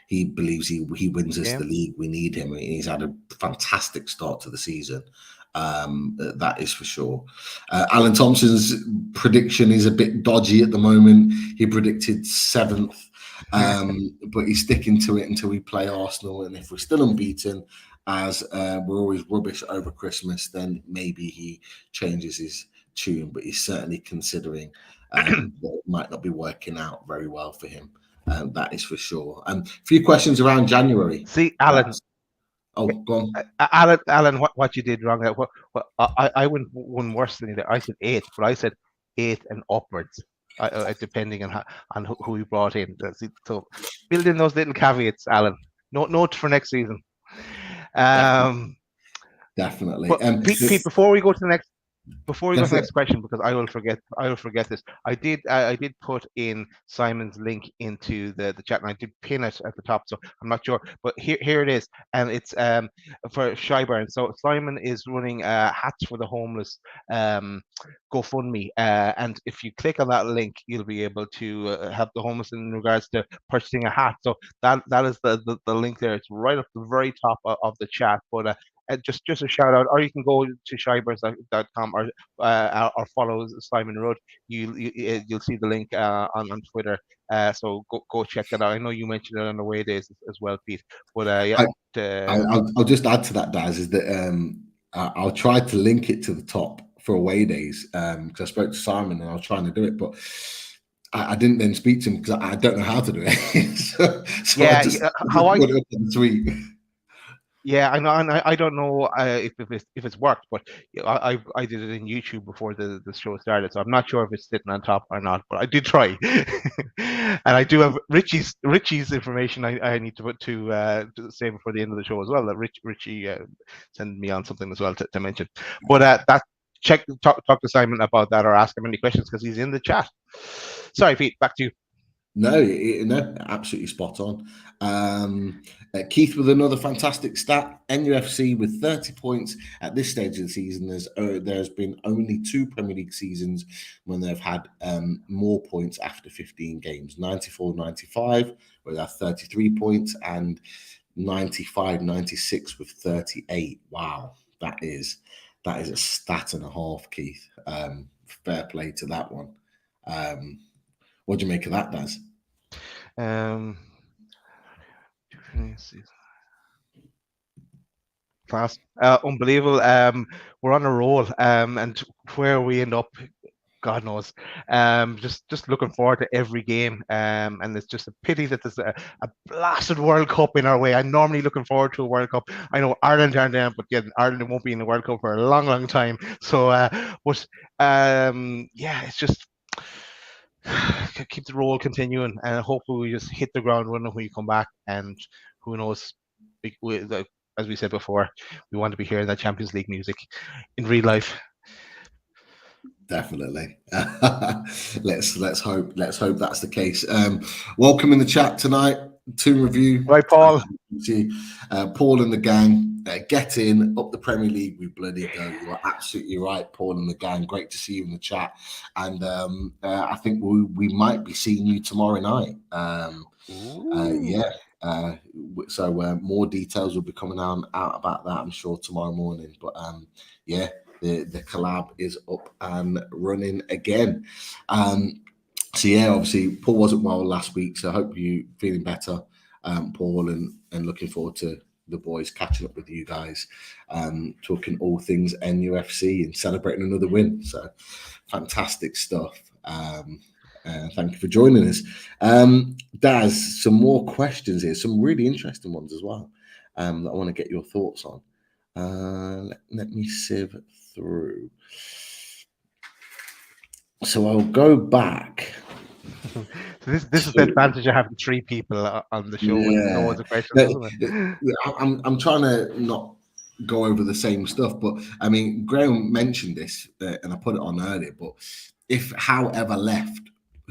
He believes he wins us the league. We need him. He's had a fantastic start to the season. That is for sure. Alan Thompson's prediction is a bit dodgy at the moment. He predicted 7th, but he's sticking to it until we play Arsenal. And if we're still unbeaten, as we're always rubbish over Christmas, then maybe he changes his tune. But he's certainly considering that it might not be working out very well for him. That is for sure. A few questions around January. See, Alan. Go on. Alan, what you did wrong? I went one worse than you did. I said 8th, but I said 8th and upwards, depending on who we brought in. So build in those little caveats, Alan. Note for next season. Definitely. Pete, before we go to the next question, because I will forget this. I did put in Simon's link into the chat, and I did pin it at the top, so I'm not sure, but here it is, and it's for Shyburn. So Simon is running Hats for the Homeless GoFundMe, and if you click on that link, you'll be able to help the homeless in regards to purchasing a hat. So that is the link there. It's right up the very top of the chat, but just a shout out, or you can go to shybers.com or follow Simon Rudd. You'll see the link on Twitter. So go check that out. I know you mentioned it on the away days as well, Pete. But I'll just add to that, Daz, is that I'll try to link it to the top for away days because I spoke to Simon and I was trying to do it, but I didn't then speak to him because I don't know how to do it. so Yeah, I just how I put it up on the tweet. Yeah, I know, and I don't know if it's worked, but I did it in YouTube before the show started, so I'm not sure if it's sitting on top or not. But I did try, and I do have Richie's information. I need to put to say before the end of the show as well. That Richie sent me on something as well to mention. But that talk to Simon about that or ask him any questions because he's in the chat. Sorry, Pete. Back to you. No, no, absolutely spot on. Keith with another fantastic stat. NUFC with 30 points at this stage of the season. There's been only 2 Premier League seasons when they've had more points after 15 games. 94-95 with that 33 points and 95-96 with 38. Wow, that is a stat and a half, Keith. Fair play to that one. What do you make of that, Daz? Class, unbelievable. We're on a roll, and where we end up, God knows. Just looking forward to every game. And it's just a pity that there's a blasted World Cup in our way. I'm normally looking forward to a World Cup. I know Ireland aren't there, but yeah, Ireland won't be in the World Cup for a long, long time. So, yeah, it's just keep the roll continuing, and hopefully we just hit the ground running when we come back. And who knows, as we said before, we want to be hearing that Champions League music in real life. Definitely. let's hope that's the case. Welcome in the chat tonight. Toon Review. Right, Paul. Paul and the gang. Get in, up the Premier League, we bloody go. You are absolutely right, Paul and the gang. Great to see you in the chat. And I think we might be seeing you tomorrow night. So more details will be coming out about that, I'm sure, tomorrow morning. But yeah, the collab is up and running again. So yeah, obviously Paul wasn't well last week, so I hope you feeling better, Paul, and looking forward to the boys catching up with you guys, talking all things NUFC and celebrating another win. So fantastic stuff. Thank you for joining us. Daz, some more questions here, some really interesting ones as well, that I want to get your thoughts on. Let me sieve through. So I'll go back. So this is the advantage of having 3 people on the show. Yeah. No other questions, I'm trying to not go over the same stuff, but I mean, Graham mentioned this, and I put it on earlier. But if Howe ever left,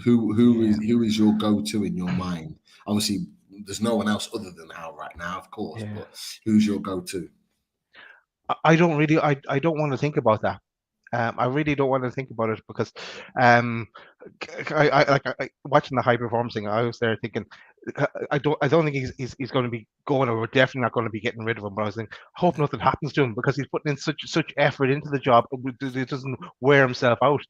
who is your go-to in your mind? Obviously, there's no one else other than Howe right now, of course. Yeah. But who's your go-to? I don't want to think about that. I really don't want to think about it because I watching the high performance thing. I was there thinking, I don't think he's going to be going, or we're definitely not going to be getting rid of him. But I was thinking, I hope nothing happens to him because he's putting in such effort into the job. It doesn't wear himself out.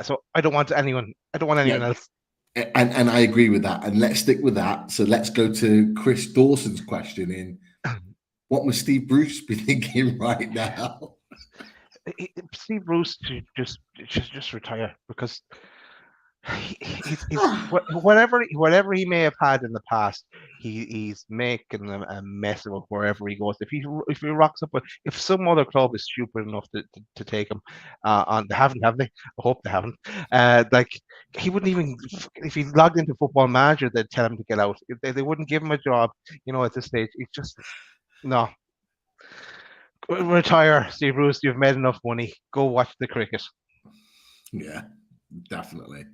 So I don't want anyone else. And I agree with that. And let's stick with that. So let's go to Chris Dawson's question in. What must Steve Bruce be thinking right now? Steve Bruce to just retire, because he's whatever he may have had in the past, he's making a mess of it wherever he goes. If he rocks up, if some other club is stupid enough to take him on, they haven't, have they? I hope they haven't. Like, he wouldn't even, if he logged into Football Manager, they'd tell him to get out. They wouldn't give him a job, at this stage. It's just no. Retire, Steve Bruce. You've made enough money. Go watch the cricket. Yeah, definitely.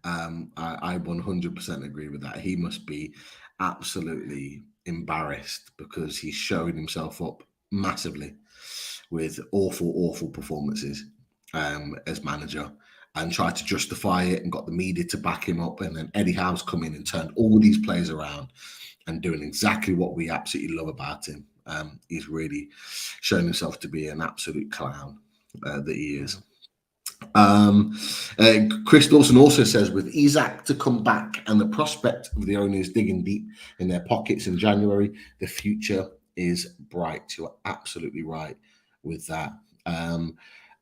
I 100% agree with that. He must be absolutely embarrassed because he's showing himself up massively with awful performances as manager, and tried to justify it and got the media to back him up. And then Eddie Howe's come in and turned all these players around and doing exactly what we absolutely love about him. He's really shown himself to be an absolute clown that he is. Chris Dawson also says, with Isaac to come back and the prospect of the owners digging deep in their pockets in January, the future is bright. You're absolutely right with that.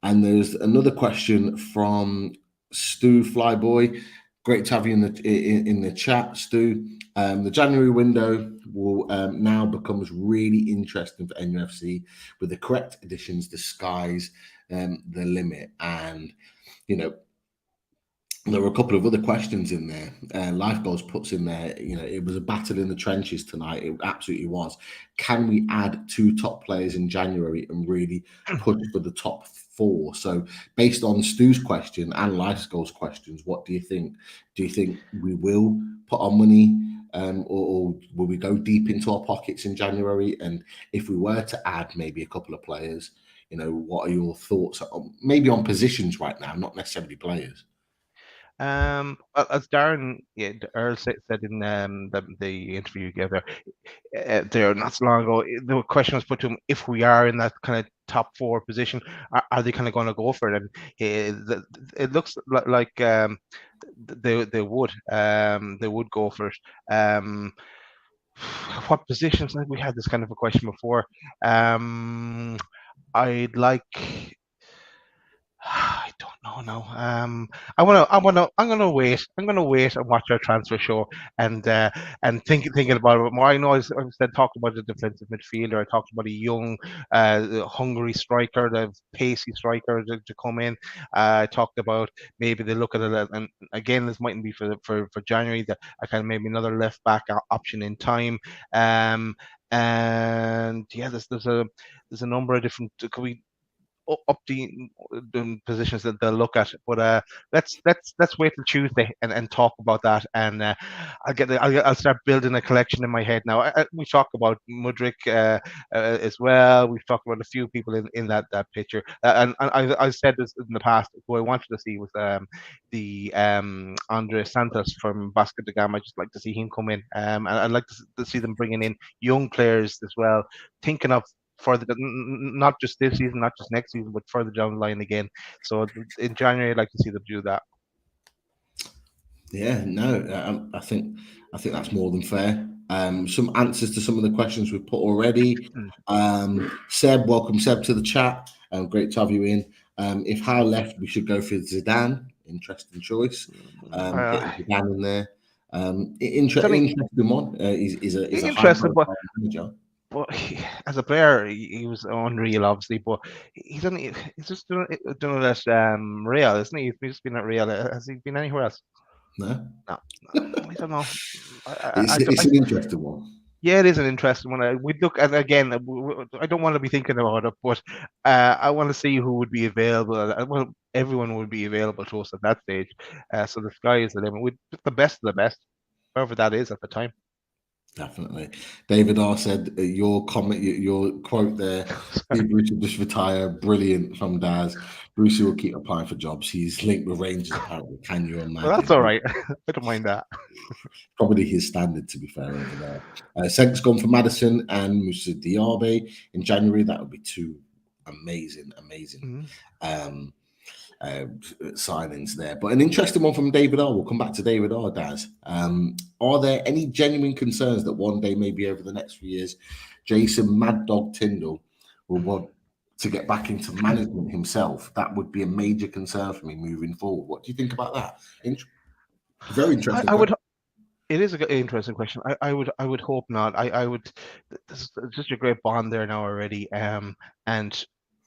And there's another question from Stu Flyboy. Great to have you in the chat, Stu. The January window will now becomes really interesting for NUFC. With the correct additions, the sky's the limit. And you know, there were a couple of other questions in there. Life Goals puts in there, you know, it was a battle in the trenches tonight. It absolutely was. Can we add 2 top players in January and really push for the top 4? So based on Stu's question and Life Goals questions, what do you think? Do you think we will put our money or will we go deep into our pockets in January? And if we were to add maybe a couple of players, you know, what are your thoughts maybe on positions right now, not necessarily players? Well, as Darren Earl said in the interview you gave there not so long ago, the question was put to him: if we are in that kind of top 4 position, are they kind of going to go for it? And it looks like they would go for it. What positions? We had this kind of a question before. I'd like. I don't know now. I'm gonna wait. I'm gonna wait and watch our transfer show and thinking about it more. I know I said talked about the defensive midfielder. I talked about a young, hungry striker, the pacey striker to come in. I talked about maybe they look at it, and again, this mightn't be for January. That I kind of maybe another left back option in time. And yeah, there's a number of different. Could we up the positions that they'll look at. But let's wait till Tuesday and talk about that. And I'll start building a collection in my head now. We talked about Mudryk as well. We've talked about a few people in that picture. And I said this in the past. Who I wanted to see was the Andre Santos from Vasco da Gama. I'd just like to see him come in. And I'd like to see them bringing in young players as well, thinking of further, not just this season, not just next season, but further down the line again. So in January, I'd like to see them do that. Yeah, no, I think that's more than fair. Some answers to some of the questions we've put already. Seb, welcome Seb to the chat. Great to have you in. If Howe left, we should go for Zidane. Interesting choice. Getting Zidane in there. Interesting one. He's a interesting, high manager. But as a player, he was unreal, obviously. But he's just doing it at Real, isn't he? He's just been at Real. Has he been anywhere else? No. I don't know. It's an interesting one. Yeah, it is an interesting one. We look, and again, I don't want to be thinking about it, but I want to see who would be available. Well, everyone would be available to us at that stage. So the sky is the limit. With the best of the best, whoever that is at the time. Definitely. David R said your comment, your quote there, Steve Bruce will just retire. Brilliant from Daz. Brucey will keep applying for jobs. He's linked with Rangers apparently. Can you imagine? Well, that's all right. I don't mind that. Probably his standard, to be fair, over there. Senk's gone for Madison and Musa Diaby in January. That would be 2 amazing signings there. But an interesting one from David R. We'll come back to David R. Daz. Are there any genuine concerns that one day, maybe over the next few years, Jason Mad Dog Tyndall will want to get back into management himself? That would be a major concern for me moving forward. What do you think about that? Very interesting. It is an interesting question. I would hope not. I would. There's just a great bond there now already. And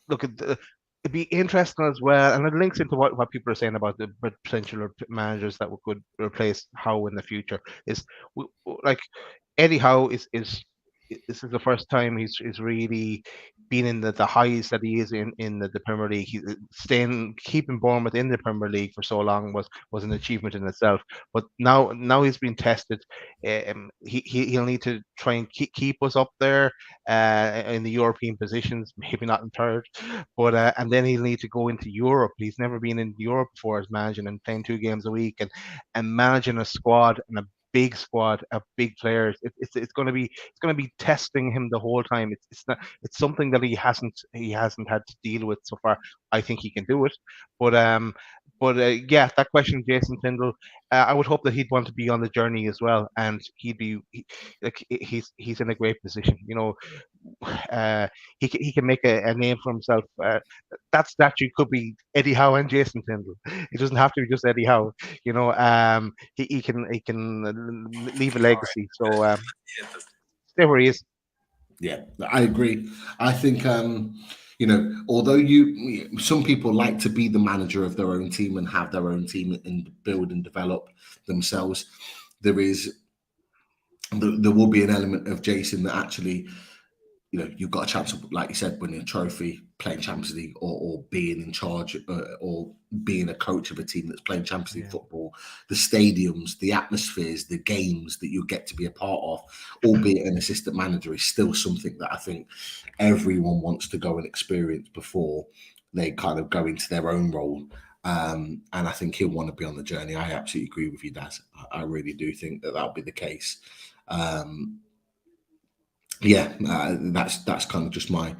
look at it'd be interesting as well, and it links into what people are saying about the potential managers that could replace Howe in the future. Is like Eddie Howe is this is the first time he's really been in the highs that he is in the Premier League. Keeping Bournemouth in the Premier League for so long was an achievement in itself. But now he's been tested. He'll need to try and keep us up there in the European positions, maybe not in third, but and then he'll need to go into Europe. He's never been in Europe before as managing and playing 2 games a week and managing a squad and a big squad of big players. It's going to be testing him the whole time. It's something that he hasn't had to deal with so far. I think he can do it. But yeah, that question, Jason Tindall, I would hope that he'd want to be on the journey as well, and he's in a great position. He can make a name for himself. That statue could be Eddie Howe and Jason Tindall. It doesn't have to be just Eddie Howe. He can leave a legacy. So stay where he is. Yeah, I agree. I think although some people like to be the manager of their own team and have their own team and build and develop themselves, there will be an element of Jason that actually, you've got a chance of, like you said, winning a trophy, playing Champions League, or being in charge, or being a coach of a team that's playing Champions League football. The stadiums, the atmospheres, the games that you get to be a part of, albeit an assistant manager, is still something that I think everyone wants to go and experience before they kind of go into their own role. And I think he'll want to be on the journey. I absolutely agree with you, Daz. I really do think that that'll be the case. That's kind of just my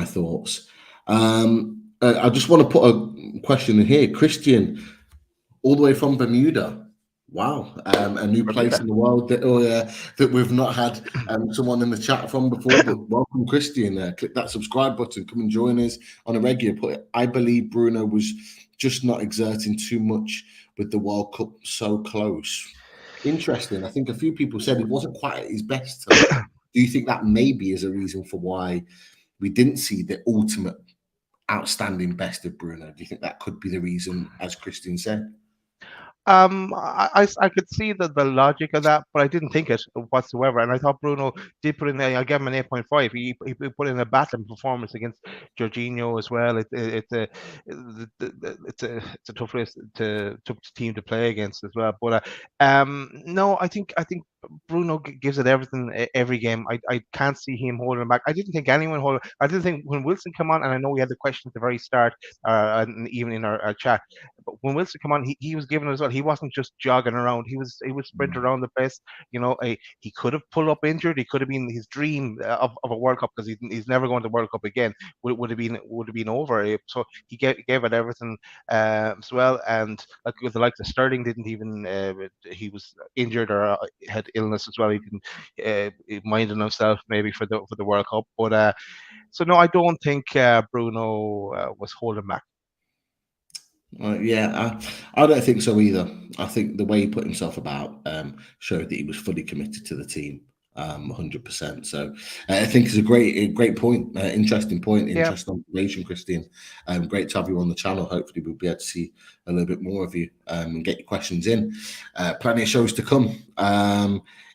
thoughts. I just want to put a question in here. Christian, all the way from Bermuda. Wow, a new place in the world that we've not had someone in the chat from before. But welcome, Christian. Click that subscribe button. Come and join us on a regular. I believe Bruno was just not exerting too much with the World Cup so close. Interesting. I think a few people said it wasn't quite at his best. Do you think that maybe is a reason for why we didn't see the ultimate outstanding best of Bruno? Do you think that could be the reason, as Christian said? I could see the logic of that, but I didn't think it whatsoever. And I thought Bruno did put in I gave him an 8.5. He put in a battling performance against Jorginho as well. It's a tough race tough team to play against as well. But no, I think Bruno gives it everything every game. I can't see him holding back. I didn't think when Wilson came on, and I know we had the question at the very start, and even in our chat, but when Wilson came on, he was given it as well. He wasn't just jogging around. He was sprinting around the place. He could have pulled up injured. He could have been his dream of a World Cup, because he's never going to World Cup again. Would have been over. So he gave it everything as well. And like with the likes of Sterling, didn't even he was injured or had illness as well. He didn't minding himself maybe for the World Cup. But so no, I don't think Bruno was holding back. I don't think so either. I think the way he put himself about showed that he was fully committed to the team, 100%. So I think it's a great point, interesting point, interesting observation, Christian. Great to have you on the channel. Hopefully we'll be able to see a little bit more of you and get your questions in. Plenty of shows to come.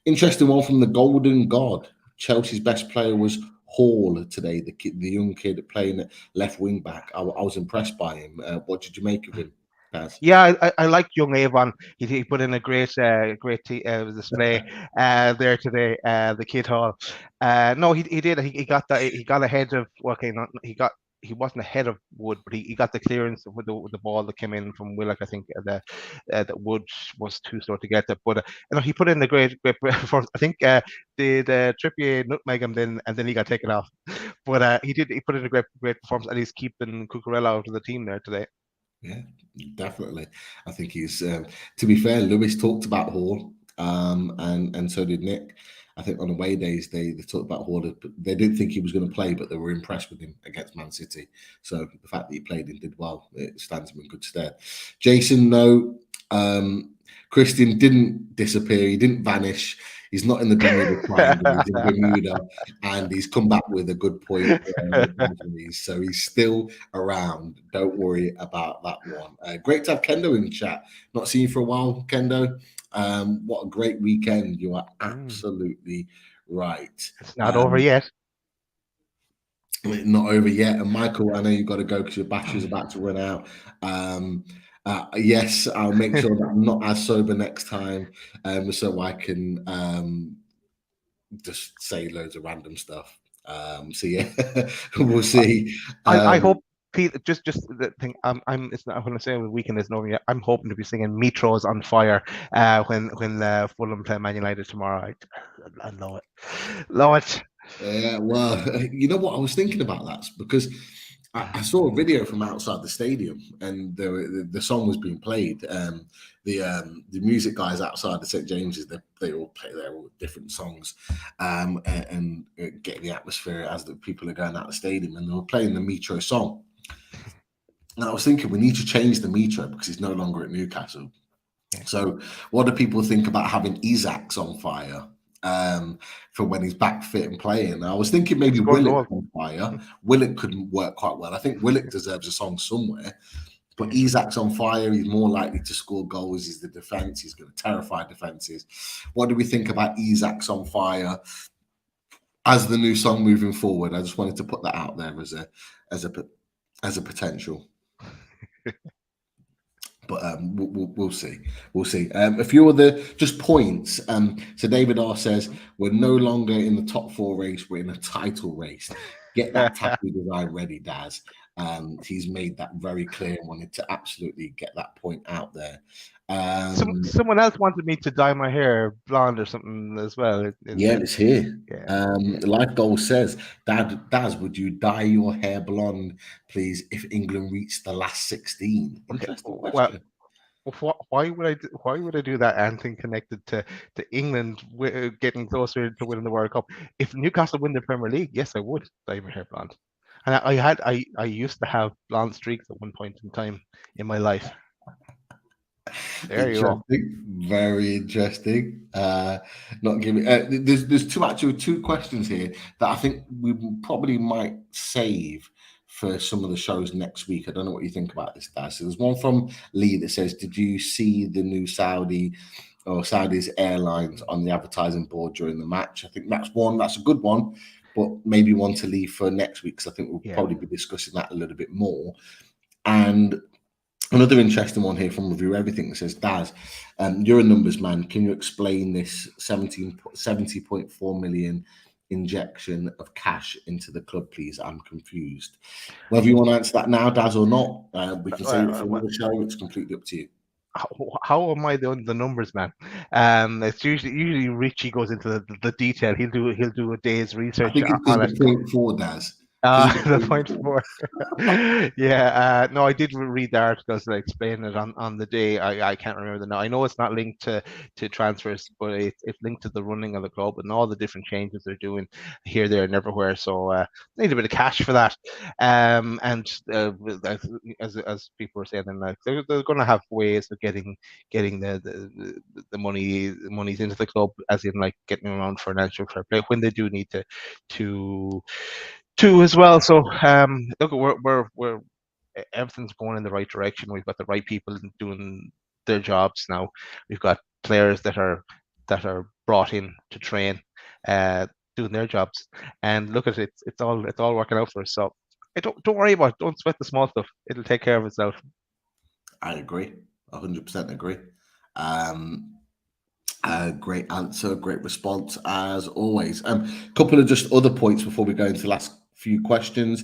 Interesting one from the Golden God. Chelsea's best player was Hall today, the young kid playing left wing back. I was impressed by him. What did you make of him, Paz? Yeah, I like young Avon. He put in a great display there today. The kid Hall. No, he did. He got that. He got ahead of. Okay, he wasn't ahead of Wood, but he got the clearance with the ball that came in from Willock. I think that Wood was too slow to get it. But he put in a great performance. I think the Trippier nutmeg him then, and then he got taken off. But he put in a great performance, and he's keeping Cucurella out of the team there today. Yeah, definitely. I think he's. To be fair, Lewis talked about Hall, and so did Nick. I think on away days they talked about Hall, but they didn't think he was going to play, but they were impressed with him against Man City. So the fact that he played and did well, it stands him in good stead. Jason, no, Christian didn't disappear. He didn't vanish. He's not in the Bermuda Triangle. He's in Bermuda, and he's come back with a good point. So he's still around. Don't worry about that one. Great to have Kendo in the chat. Not seen you for a while, Kendo. What a great weekend. You are absolutely right. It's not over yet. Not over yet. And Michael, I know you've got to go because your battery's about to run out. Yes, I'll make sure that I'm not as sober next time, so I can just say loads of random stuff. So yeah, we'll see. I hope, Pete, just the thing. It's not when I say the weekend isn't over yet. I'm hoping to be singing "Metro's on Fire" when Fulham play Man United tomorrow. I love it. Yeah, well, you know what I was thinking about that, because I saw a video from outside the stadium, and the song was being played. The music guys outside the St James's, they all play their all different songs, and get the atmosphere as the people are going out the stadium, and they were playing the NEWCHE song. And I was thinking, we need to change the NEWCHE because it's no longer at Newcastle. So, what do people think about having Isaac's on fire for when he's back fit and playing? I was thinking maybe Willock on fire. Willock couldn't work quite well. I think Willock deserves a song somewhere, but Isaac's on fire. He's more likely to score goals. He's the defense. He's going to terrify defenses. What do we think about Isaac's on fire as the new song moving forward? I just wanted to put that out there as a potential. But we'll see. We'll see. A few other just points. So David R says, we're no longer in the top 4 race. We're in a title race. Get that tattoo design ready, Daz. He's made that very clear and wanted to absolutely get that point out there. Someone else wanted me to dye my hair blonde or something as well. It's here. Life Goal says, Daz, would you dye your hair blonde, please, if England reached the last 16? Interesting question. Well, why would I do that? Anything connected to England getting closer to winning the World Cup? If Newcastle win the Premier League, yes, I would dye my hair blonde. And I used to have blonde streaks at one point in time in my life. There you go. Very interesting. Not giving. There's two questions here that I think we probably might save for some of the shows next week. I don't know what you think about this, Daz. So there's one from Lee that says, "Did you see the new Saudi's airlines on the advertising board during the match?" I think that's one. That's a good one, but maybe one to leave for next week because I think we'll probably be discussing that a little bit more. And another interesting one here from Review Everything that says, Daz, you're a numbers man. Can you explain this 70.4 million injection of cash into the club, please? I'm confused. Whether you want to answer that now, Daz, or not, we can say it for another show. It's completely up to you. How am I the numbers man? It's usually Richie goes into the detail. He'll do a day's research. I think it's the point 4, Daz. The point 4. No, I did read the articles that explain it on the day. I can't remember the now. I know it's not linked to transfers, but it's linked to the running of the club and all the different changes they're doing here, there, and everywhere. So need a bit of cash for that. And as people were saying, then they're going to have ways of getting the monies into the club, as in like getting around financial fair play when they do need to as well. So look, we're everything's going in the right direction. We've got the right people doing their jobs now. We've got players that are brought in to train, doing their jobs. And look at it, it's all working out for us. So don't worry about it. Don't sweat the small stuff. It'll take care of itself. I agree. 100% agree. Great answer, great response as always. Couple of just other points before we go into the last few questions.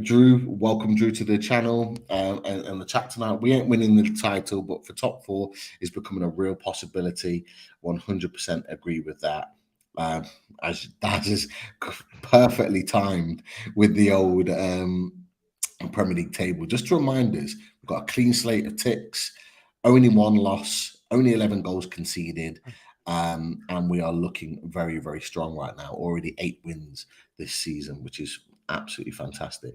Drew, welcome Drew to the channel and the chat tonight. We ain't winning the title, but for top 4 is becoming a real possibility. 100% agree with that. As that is perfectly timed with the old Premier League table. Just to remind us, we've got a clean slate of ticks, only 1 loss, only 11 goals conceded, and we are looking very, very strong right now. Already 8 wins this season, which is absolutely fantastic.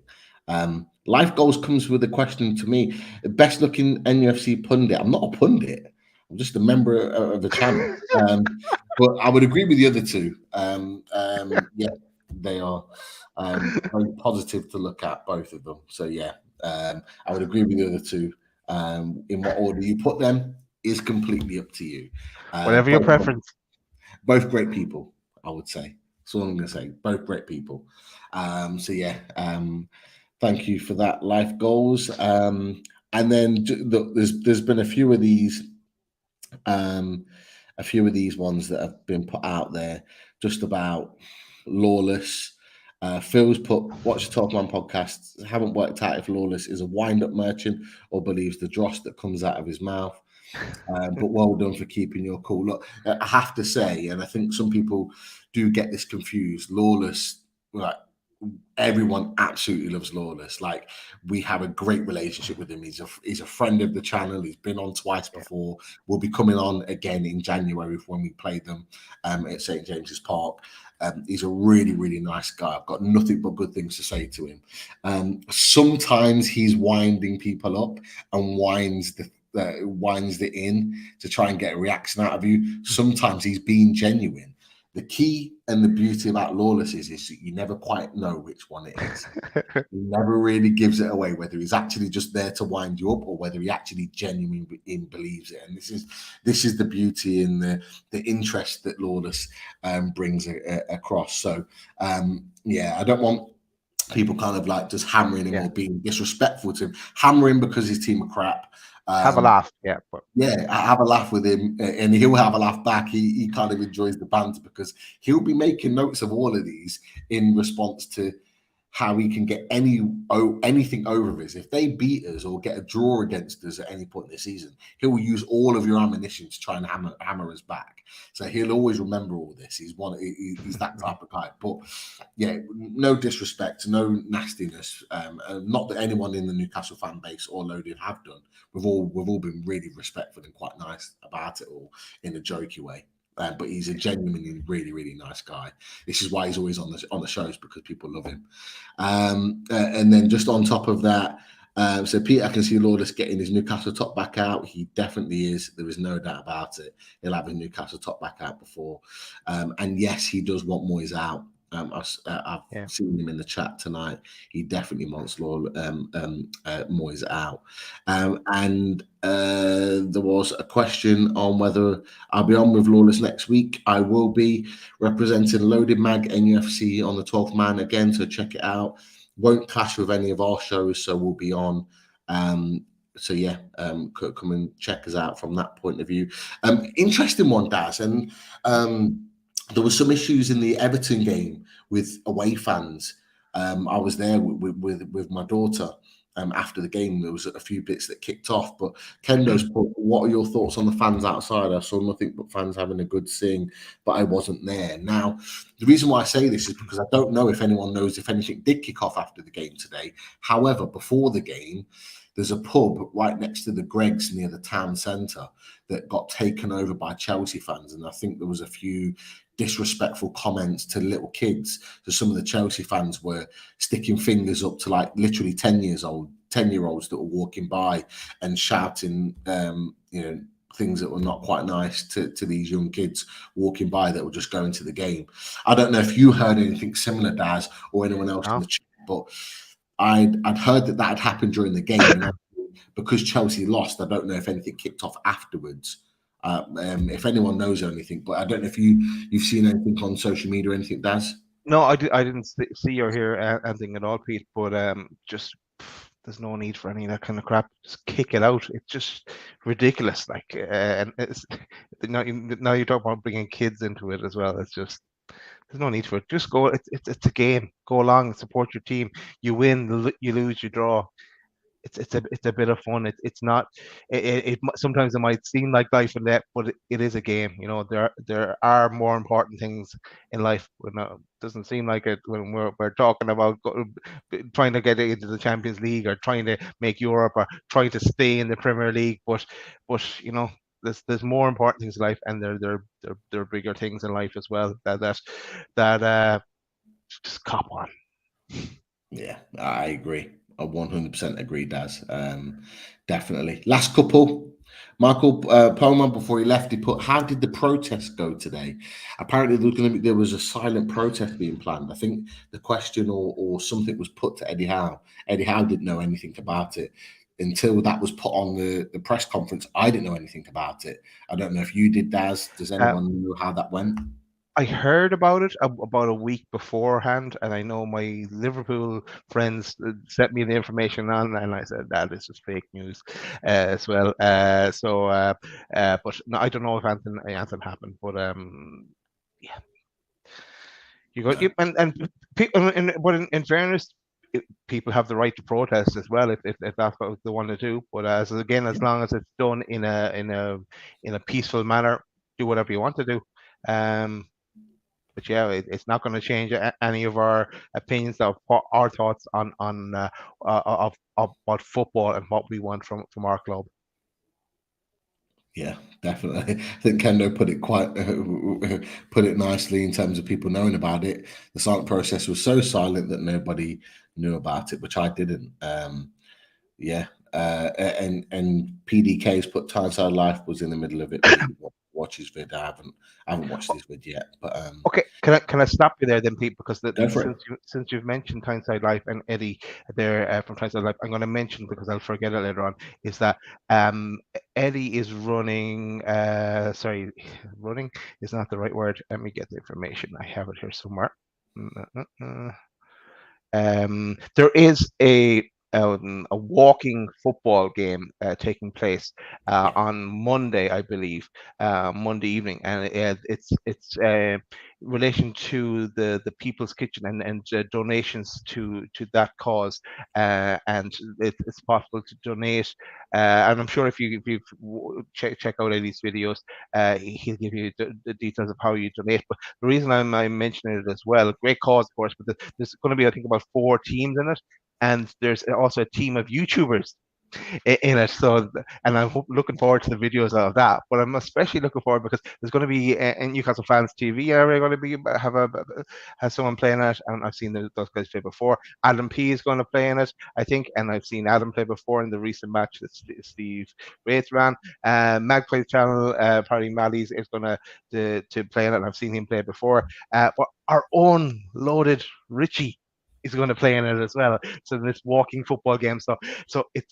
Life Goals comes with a question to me. Best looking NUFC pundit. I'm not a pundit. I'm just a member of the channel. But I would agree with the other two. Yeah, they are very positive to look at, both of them. So yeah, I would agree with the other two. In what order you put them is completely up to you. Whatever your preference. Both great people, I would say. That's all I'm going to say. Both great people. So yeah, thank you for that. Life Goals. And then there's been a few of these ones that have been put out there just about Lawless. Phil's put, watch the Talk Man podcast. Haven't worked out if Lawless is a wind-up merchant or believes the dross that comes out of his mouth. But well done for keeping your cool. Look, I have to say, and I think some people do get this confused. Lawless, like, everyone absolutely loves Lawless. Like, we have a great relationship with him. He's a friend of the channel. He's been on twice before. We'll be coming on again in January when we play them at St James's Park. He's a really, really nice guy. I've got nothing but good things to say to him. Sometimes he's winding people up and winds the in to try and get a reaction out of you. Sometimes he's being genuine. The key and the beauty about Lawless is that you never quite know which one it is. He never really gives it away, whether he's actually just there to wind you up or whether he actually genuinely believes it. And this is the beauty and the interest that Lawless brings across. So I don't want people kind of like just hammering him or being disrespectful to him. Hammer him because his team are crap. Have a laugh, I have a laugh with him, and he'll have a laugh back. He kind of enjoys the banter because he'll be making notes of all of these in response to how he can get anything over us. If they beat us or get a draw against us at any point in the season, he'll use all of your ammunition to try and hammer us back. So he'll always remember all this. He's that type of guy. But yeah, no disrespect, no nastiness. Not that anyone in the Newcastle fan base or Loaded have done. We've all been really respectful and quite nice about it all in a jokey way. But he's a genuinely really, really nice guy. This is why he's always on the shows, because people love him. And then just on top of that, so Peter, I can see Lawless getting his Newcastle top back out. He definitely is. There is no doubt about it. He'll have his Newcastle top back out before. And yes, he does want Moyes out. I've seen him in the chat tonight. He definitely wants Moyes out. And there was a question on whether I'll be on with Lawless next week. I will be representing Loaded Mag NUFC on the 12th man again, so check it out. Won't clash with any of our shows, so we'll be on. Come and check us out from that point of view. Interesting one, Daz, and there were some issues in the Everton game with away fans. I was there with my daughter after the game. There was a few bits that kicked off, but Kendo's put, what are your thoughts on the fans outside? I saw nothing but fans having a good sing, but I wasn't there. Now, the reason why I say this is because I don't know if anyone knows if anything did kick off after the game today. However, before the game, there's a pub right next to the Greggs near the town centre that got taken over by Chelsea fans. And I think there was a few disrespectful comments to little kids. So some of the Chelsea fans were sticking fingers up to like literally 10-year-olds that were walking by and shouting, things that were not quite nice to these young kids walking by that were just going to the game. I don't know if you heard anything similar, Daz, or anyone else in the chat, but I'd heard that had happened during the game. And because Chelsea lost, I don't know if anything kicked off afterwards. If anyone knows anything, but I don't know if you've seen anything on social media or anything, Daz. No, I didn't see or hear anything at all, Pete. But just there's no need for any of that kind of crap. Just kick it out. It's just ridiculous. Like, and it's now you talk about bringing kids into it as well. It's just there's no need for it. Just go. It's a game. Go along, support your team. You win, you lose, you draw. It's a bit of fun. It's not. It sometimes it might seem like life and death, but it is a game. You know, there are more important things in life. It doesn't seem like it when we're talking about trying to get into the Champions League or trying to make Europe or trying to stay in the Premier League. But you know, there's more important things in life, and there are bigger things in life as well. That just cop on. Yeah, I agree. I 100% agree, Daz. Definitely. Last couple. Michael Pohlman, before he left, he put, how did the protest go today? Apparently there was a silent protest being planned. I think the question or something was put to Eddie Howe. Eddie Howe didn't know anything about it until that was put on the press conference. I didn't know anything about it. I don't know if you did, Daz. Does anyone know how that went? I heard about it about a week beforehand, and I know my Liverpool friends sent me the information on, and I said that is just fake news as well. But no, I don't know if anything happened, but yeah, you go. But in fairness, people have the right to protest as well if that's what they want to do. But as long as it's done in a peaceful manner, do whatever you want to do. But yeah, it's not going to change any of our opinions of what our thoughts on of about football and what we want from our club. Yeah, definitely. I think Kendo put it put it nicely in terms of people knowing about it. The silent process was so silent that nobody knew about it, which I didn't. Yeah, and PDK's put Tyneside Life was in the middle of it. Pete, watch his vid. I haven't watched this vid yet, but Okay, can I stop you there then, Pete? Because go for it. since you've mentioned Tyneside Life and Eddie there from Tyneside Life, I'm going to mention, because I'll forget it later on, is that Eddie is running. Sorry, running is not the right word. Let me get the information. I have it here somewhere. There is a walking football game taking place Yeah. on Monday, I believe, Monday evening, and it's relation to the People's Kitchen and donations to that cause, and it's possible to donate. And I'm sure if you check out Eddie's videos, he'll give you the details of how you donate. But the reason I'm mentioning it as well, great cause, of course, but there's going to be, I think, about 4 teams in it, and there's also a team of YouTubers in it. So, and I'm looking forward to the videos of that. But I'm especially looking forward because there's going to be in Newcastle Fans TV area going to be have someone playing it, and I've seen those guys play before. Adam P is going to play in it, I think, and I've seen Adam play before in the recent match that Steve Wraith ran. Magpie Channel, Paddy Mally's is going to play in it, and I've seen him play before. But our own loaded Richie is going to play in it as well. So this walking football game. So it's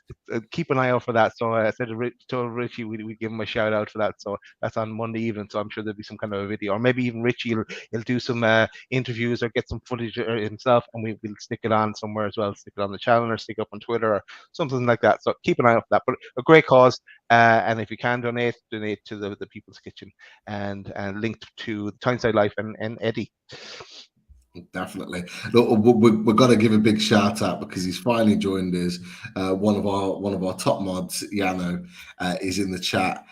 keep an eye out for that. So I said to Richie we give him a shout out for that. So that's on Monday evening. So I'm sure there'll be some kind of a video, or maybe even Richie will do some interviews or get some footage himself, and we'll stick it on somewhere as well. Stick it on the channel or stick it up on Twitter or something like that. So keep an eye out for that. But a great cause. And if you can donate to the People's Kitchen, and linked to Tyneside Life and Eddie. Definitely. Look, we've got to give a big shout out because he's finally joined us. One of our top mods, Yano, is in the chat.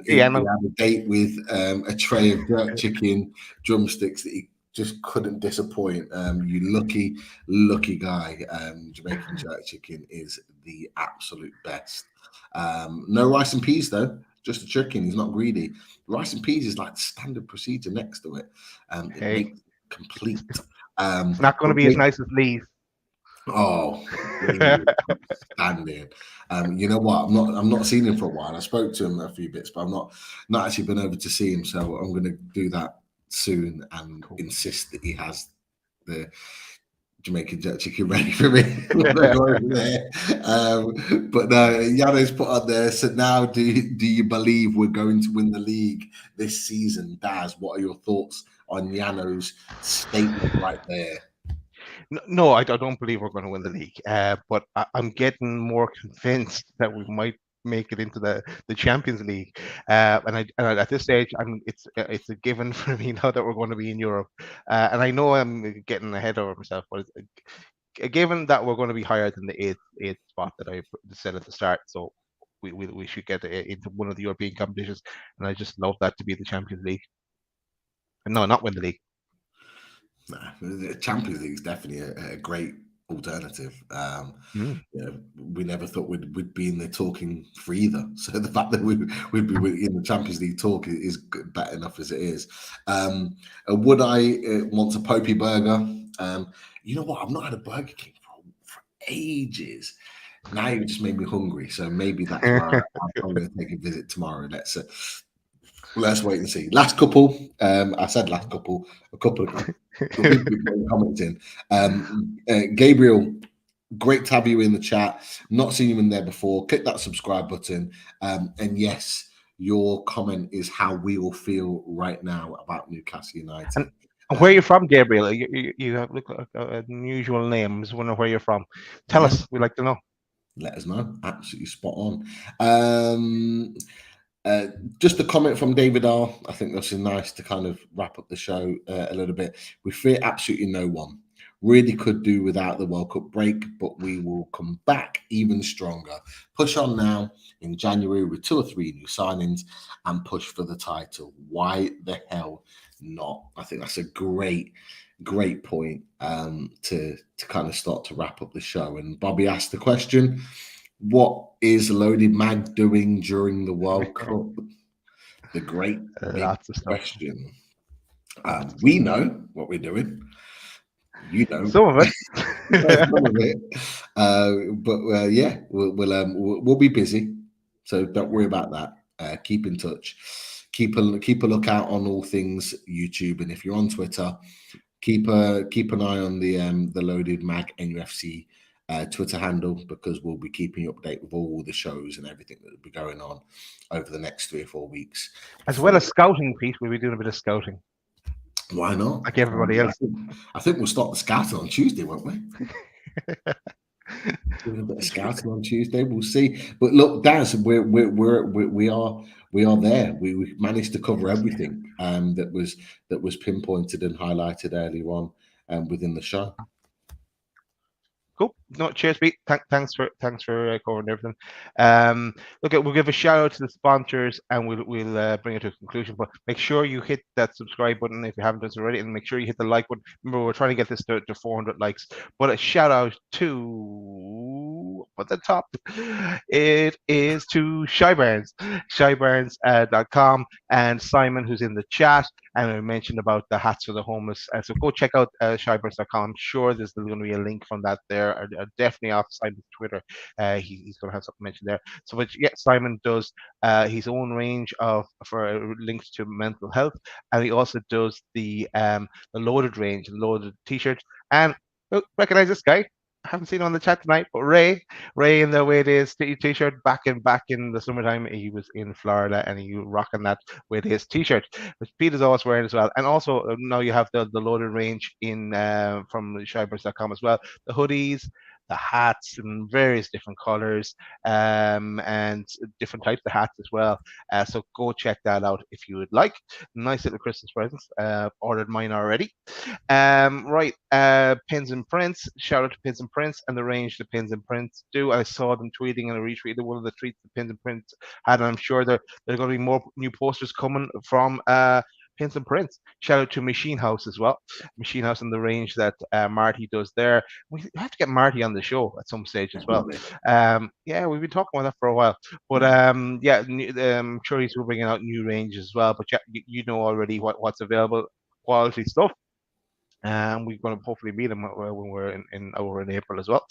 He had a date with a tray of jerk chicken drumsticks that he just couldn't disappoint. You lucky guy. Jamaican jerk chicken is the absolute best. No rice and peas though, just a chicken. He's not greedy. Rice and peas is like standard procedure next to it. It makes complete. It's not going to be as nice as Lee's. Oh, standing. You know what? I'm not seen him for a while. I spoke to him a few bits, but I'm not actually been over to see him. So I'm going to do that soon and insist that he has the Jamaican jerk chicken ready for me. But no, Yano's put on there. So now, do you believe we're going to win the league this season? Daz, what are your thoughts on Yano's statement right there? No, I don't believe we're going to win the league. But I'm getting more convinced that we might make it into the Champions League. And at this stage, it's a given for me now that we're going to be in Europe. And I know I'm getting ahead of myself, but it's a given that we're going to be higher than the eighth spot that I said at the start. So we should get into one of the European competitions, and I just love that to be the Champions League. And no, not win the league. Nah, the Champions League is definitely a great alternative. You know, we never thought we'd be in there talking for either. So the fact that we'd be in the Champions League talk is bad enough as it is. Would I want a Popey burger? You know what? I've not had a Burger King for ages. Now you just made me hungry. So maybe that's why I'm going to take a visit tomorrow. Let's wait and see. Last couple. I said last couple. A couple of people commenting. Gabriel, great to have you in the chat. Not seen you in there before. Click that subscribe button. And yes, your comment is how we all feel right now about Newcastle United. And where are you from, Gabriel? You have look like an unusual name. I just wondering where you're from. Tell us. We'd like to know. Let us know. Absolutely spot on. Just a comment from David R. I think this is nice to kind of wrap up the show a little bit. We fear absolutely no one. Really could do without the World Cup break, but we will come back even stronger. Push on now in January with 2 or 3 new signings and push for the title. Why the hell not. I think that's a great point to kind of start to wrap up the show. And Bobby asked the question, what is Loaded Mag doing during the World Cup? The great big Lots of stuff. question. We know what we're doing. You know some of it. some of it. But yeah, we'll be busy, so don't worry about that. Keep in touch. Keep a lookout on all things YouTube, and if you're on Twitter, keep an eye on the Loaded Mag NUFC Twitter handle, because we'll be keeping you updated with all the shows and everything that will be going on over the next 3 or 4 weeks. As well as scouting, Pete, we'll be doing a bit of scouting. Why not? Like everybody else. I think we'll start the scouting on Tuesday, won't we? Doing a bit of scouting on Tuesday, we'll see. But look, Daz, we are there. We managed to cover everything that was pinpointed and highlighted earlier on within the show. Cool. No, cheers, Pete. Thanks for covering everything. Look, we'll give a shout out to the sponsors, and we'll bring it to a conclusion. But make sure you hit that subscribe button if you haven't done so already, and make sure you hit the like button. Remember, we're trying to get this to 400 likes. But a shout out to at the top, it is to shybarns.com, and Simon, who's in the chat, and I mentioned about the hats for the homeless. So go check out shybarns.com. I'm sure there's going to be a link from that there. Definitely off Simon's Twitter. He's going to have something mentioned there. So, but yeah, Simon does his own range for links to mental health, and he also does the loaded range, loaded t-shirts. And recognize this guy. I haven't seen him on the chat tonight, but Ray in the Way It Is t-shirt back in the summertime. He was in Florida and he was rocking that Way It Is t-shirt, which Pete is always wearing as well. And also now you have the loaded range in from shybarns.com as well. The hoodies, the hats in various different colors, and different types of hats as well. So go check that out if you would like. Nice little Christmas presents. Ordered mine already. Right, Pins and Prints. Shout out to Pins and Prints and the range the Pins and Prints do. I saw them tweeting and I retweeted one of the tweets the Pins and Prints had, and I'm sure there are going to be more new posters coming from Pins and Prints. Shout out to Machine House as well. Machine House and the range that Marty does there. We have to get Marty on the show at some stage as well. Yeah, we've been talking about that for a while. But yeah, I'm sure he's bringing out new range as well. But yeah, you know already what's available. Quality stuff. And we're going to hopefully meet him when we're over in April as well.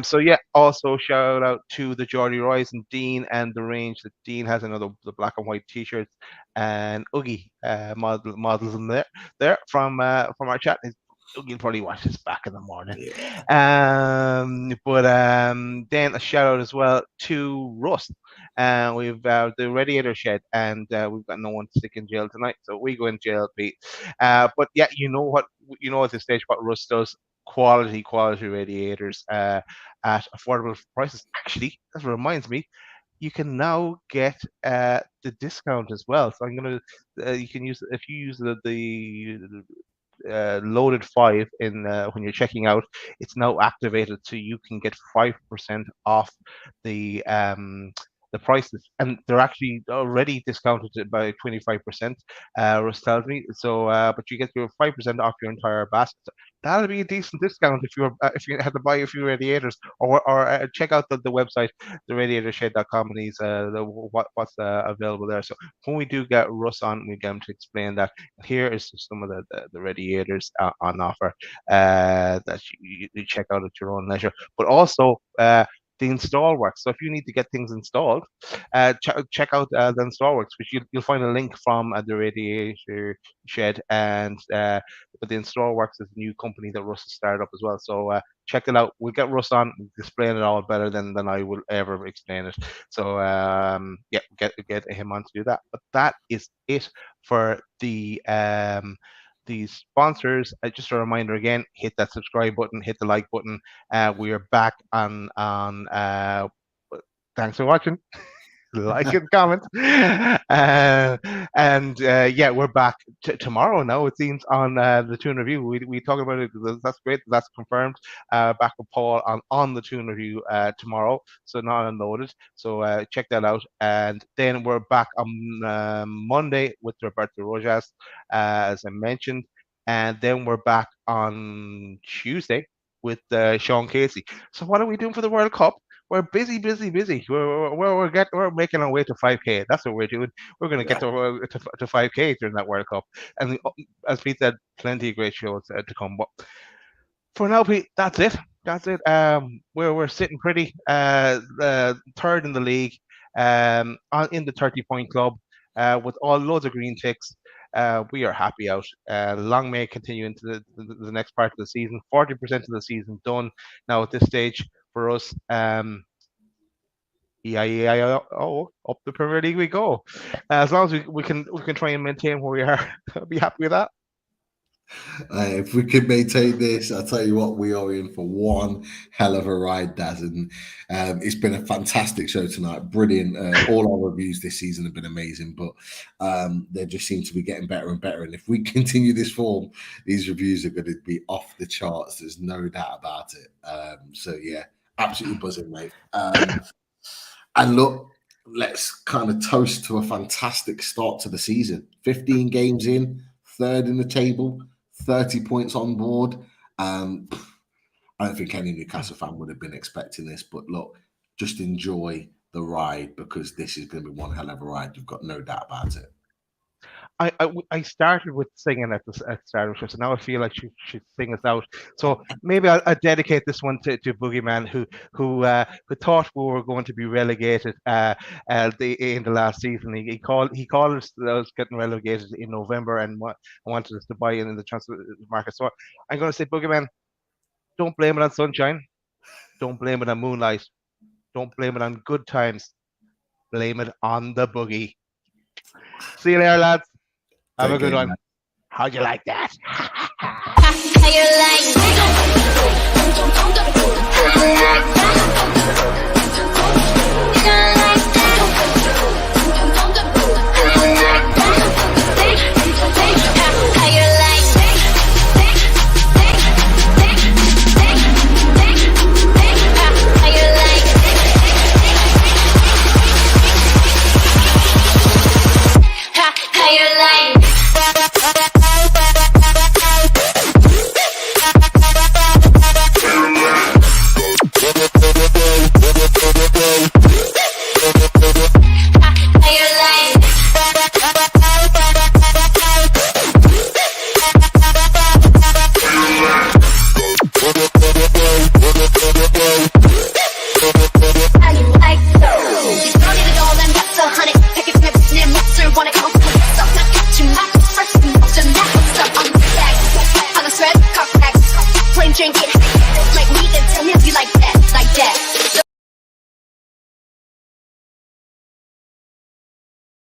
So yeah, also shout out to the Geordie Royce and Dean and the range that Dean has, another the black and white t-shirts and Oogie models in there from our chat. You'll probably watch this back in the morning. But then a shout out as well to Rust. We've the Radiator Shed, and we've got no one to stick in jail tonight, so we go in jail, Pete. But yeah, you know at this stage what Rust does. Quality radiators at affordable prices. Actually, that reminds me, you can now get the discount as well. So I'm gonna you can use, if you use the loaded 5 in when you're checking out, it's now activated, so you can get 5% off the prices, and they're actually already discounted by 25%. Russ tells me so, but you get your 5% off your entire basket. That'll be a decent discount if you had to buy a few radiators, or check out the website, theradiatorshed.com, and he's what's available there. So when we do get Russ on, we get him to explain that. Here is some of the radiators on offer that you check out at your own leisure. But also the install works. So if you need to get things installed, check out the install works, which you'll find a link from the Radiator Shed, and but the install works is a new company that Russ has started up as well. So check it out. We'll get Russ on, explain it all better than I will ever explain it. So yeah, get him on to do that. But that is it for the these sponsors. Just a reminder again, hit that subscribe button, hit the like button. We are back on thanks for watching. like and comment. Yeah, we're back tomorrow now. It seems on the Tune Review. We talked about it. That's great. That's confirmed. Back with Paul on the Tune Review tomorrow. So not unloaded. So check that out. And then we're back on Monday with Roberto Rojas, as I mentioned. And then we're back on Tuesday with Sean Casey. So what are we doing for the World Cup? We're busy. We're making our way to 5K. That's what we're doing. We're going to get to 5K during that World Cup. And as Pete said, plenty of great shows to come. But for now, Pete, that's it. We're sitting pretty third in the league, in the 30-point club, with all loads of green ticks. We are happy out. Long may it continue into the next part of the season. 40% of the season done now at this stage for us. EIEIO, up the Premier League we go. As long as we can try and maintain where we are, I'll be happy with that. If we could maintain this, I'll tell you what, we are in for one hell of a ride, Daz. And it's been a fantastic show tonight. Brilliant. All our reviews this season have been amazing, but they just seem to be getting better and better. And if we continue this form, these reviews are going to be off the charts. There's no doubt about it. So, yeah, absolutely buzzing, mate. And look, let's kind of toast to a fantastic start to the season. 15 games in, third in the table, 30 points on board. I don't think any Newcastle fan would have been expecting this, but look, just enjoy the ride, because this is going to be one hell of a ride. You've got no doubt about it. I started with singing at the start of the show, so now I feel like she should sing us out. So maybe I'll dedicate this one to Boogeyman, who thought we were going to be relegated in the last season. He called us getting relegated in November and wanted us to buy in the transfer market. So I'm going to say, Boogeyman, don't blame it on sunshine, don't blame it on moonlight, don't blame it on good times, blame it on the boogie. See you later, lads. Have a good one. How'd you like that? How you like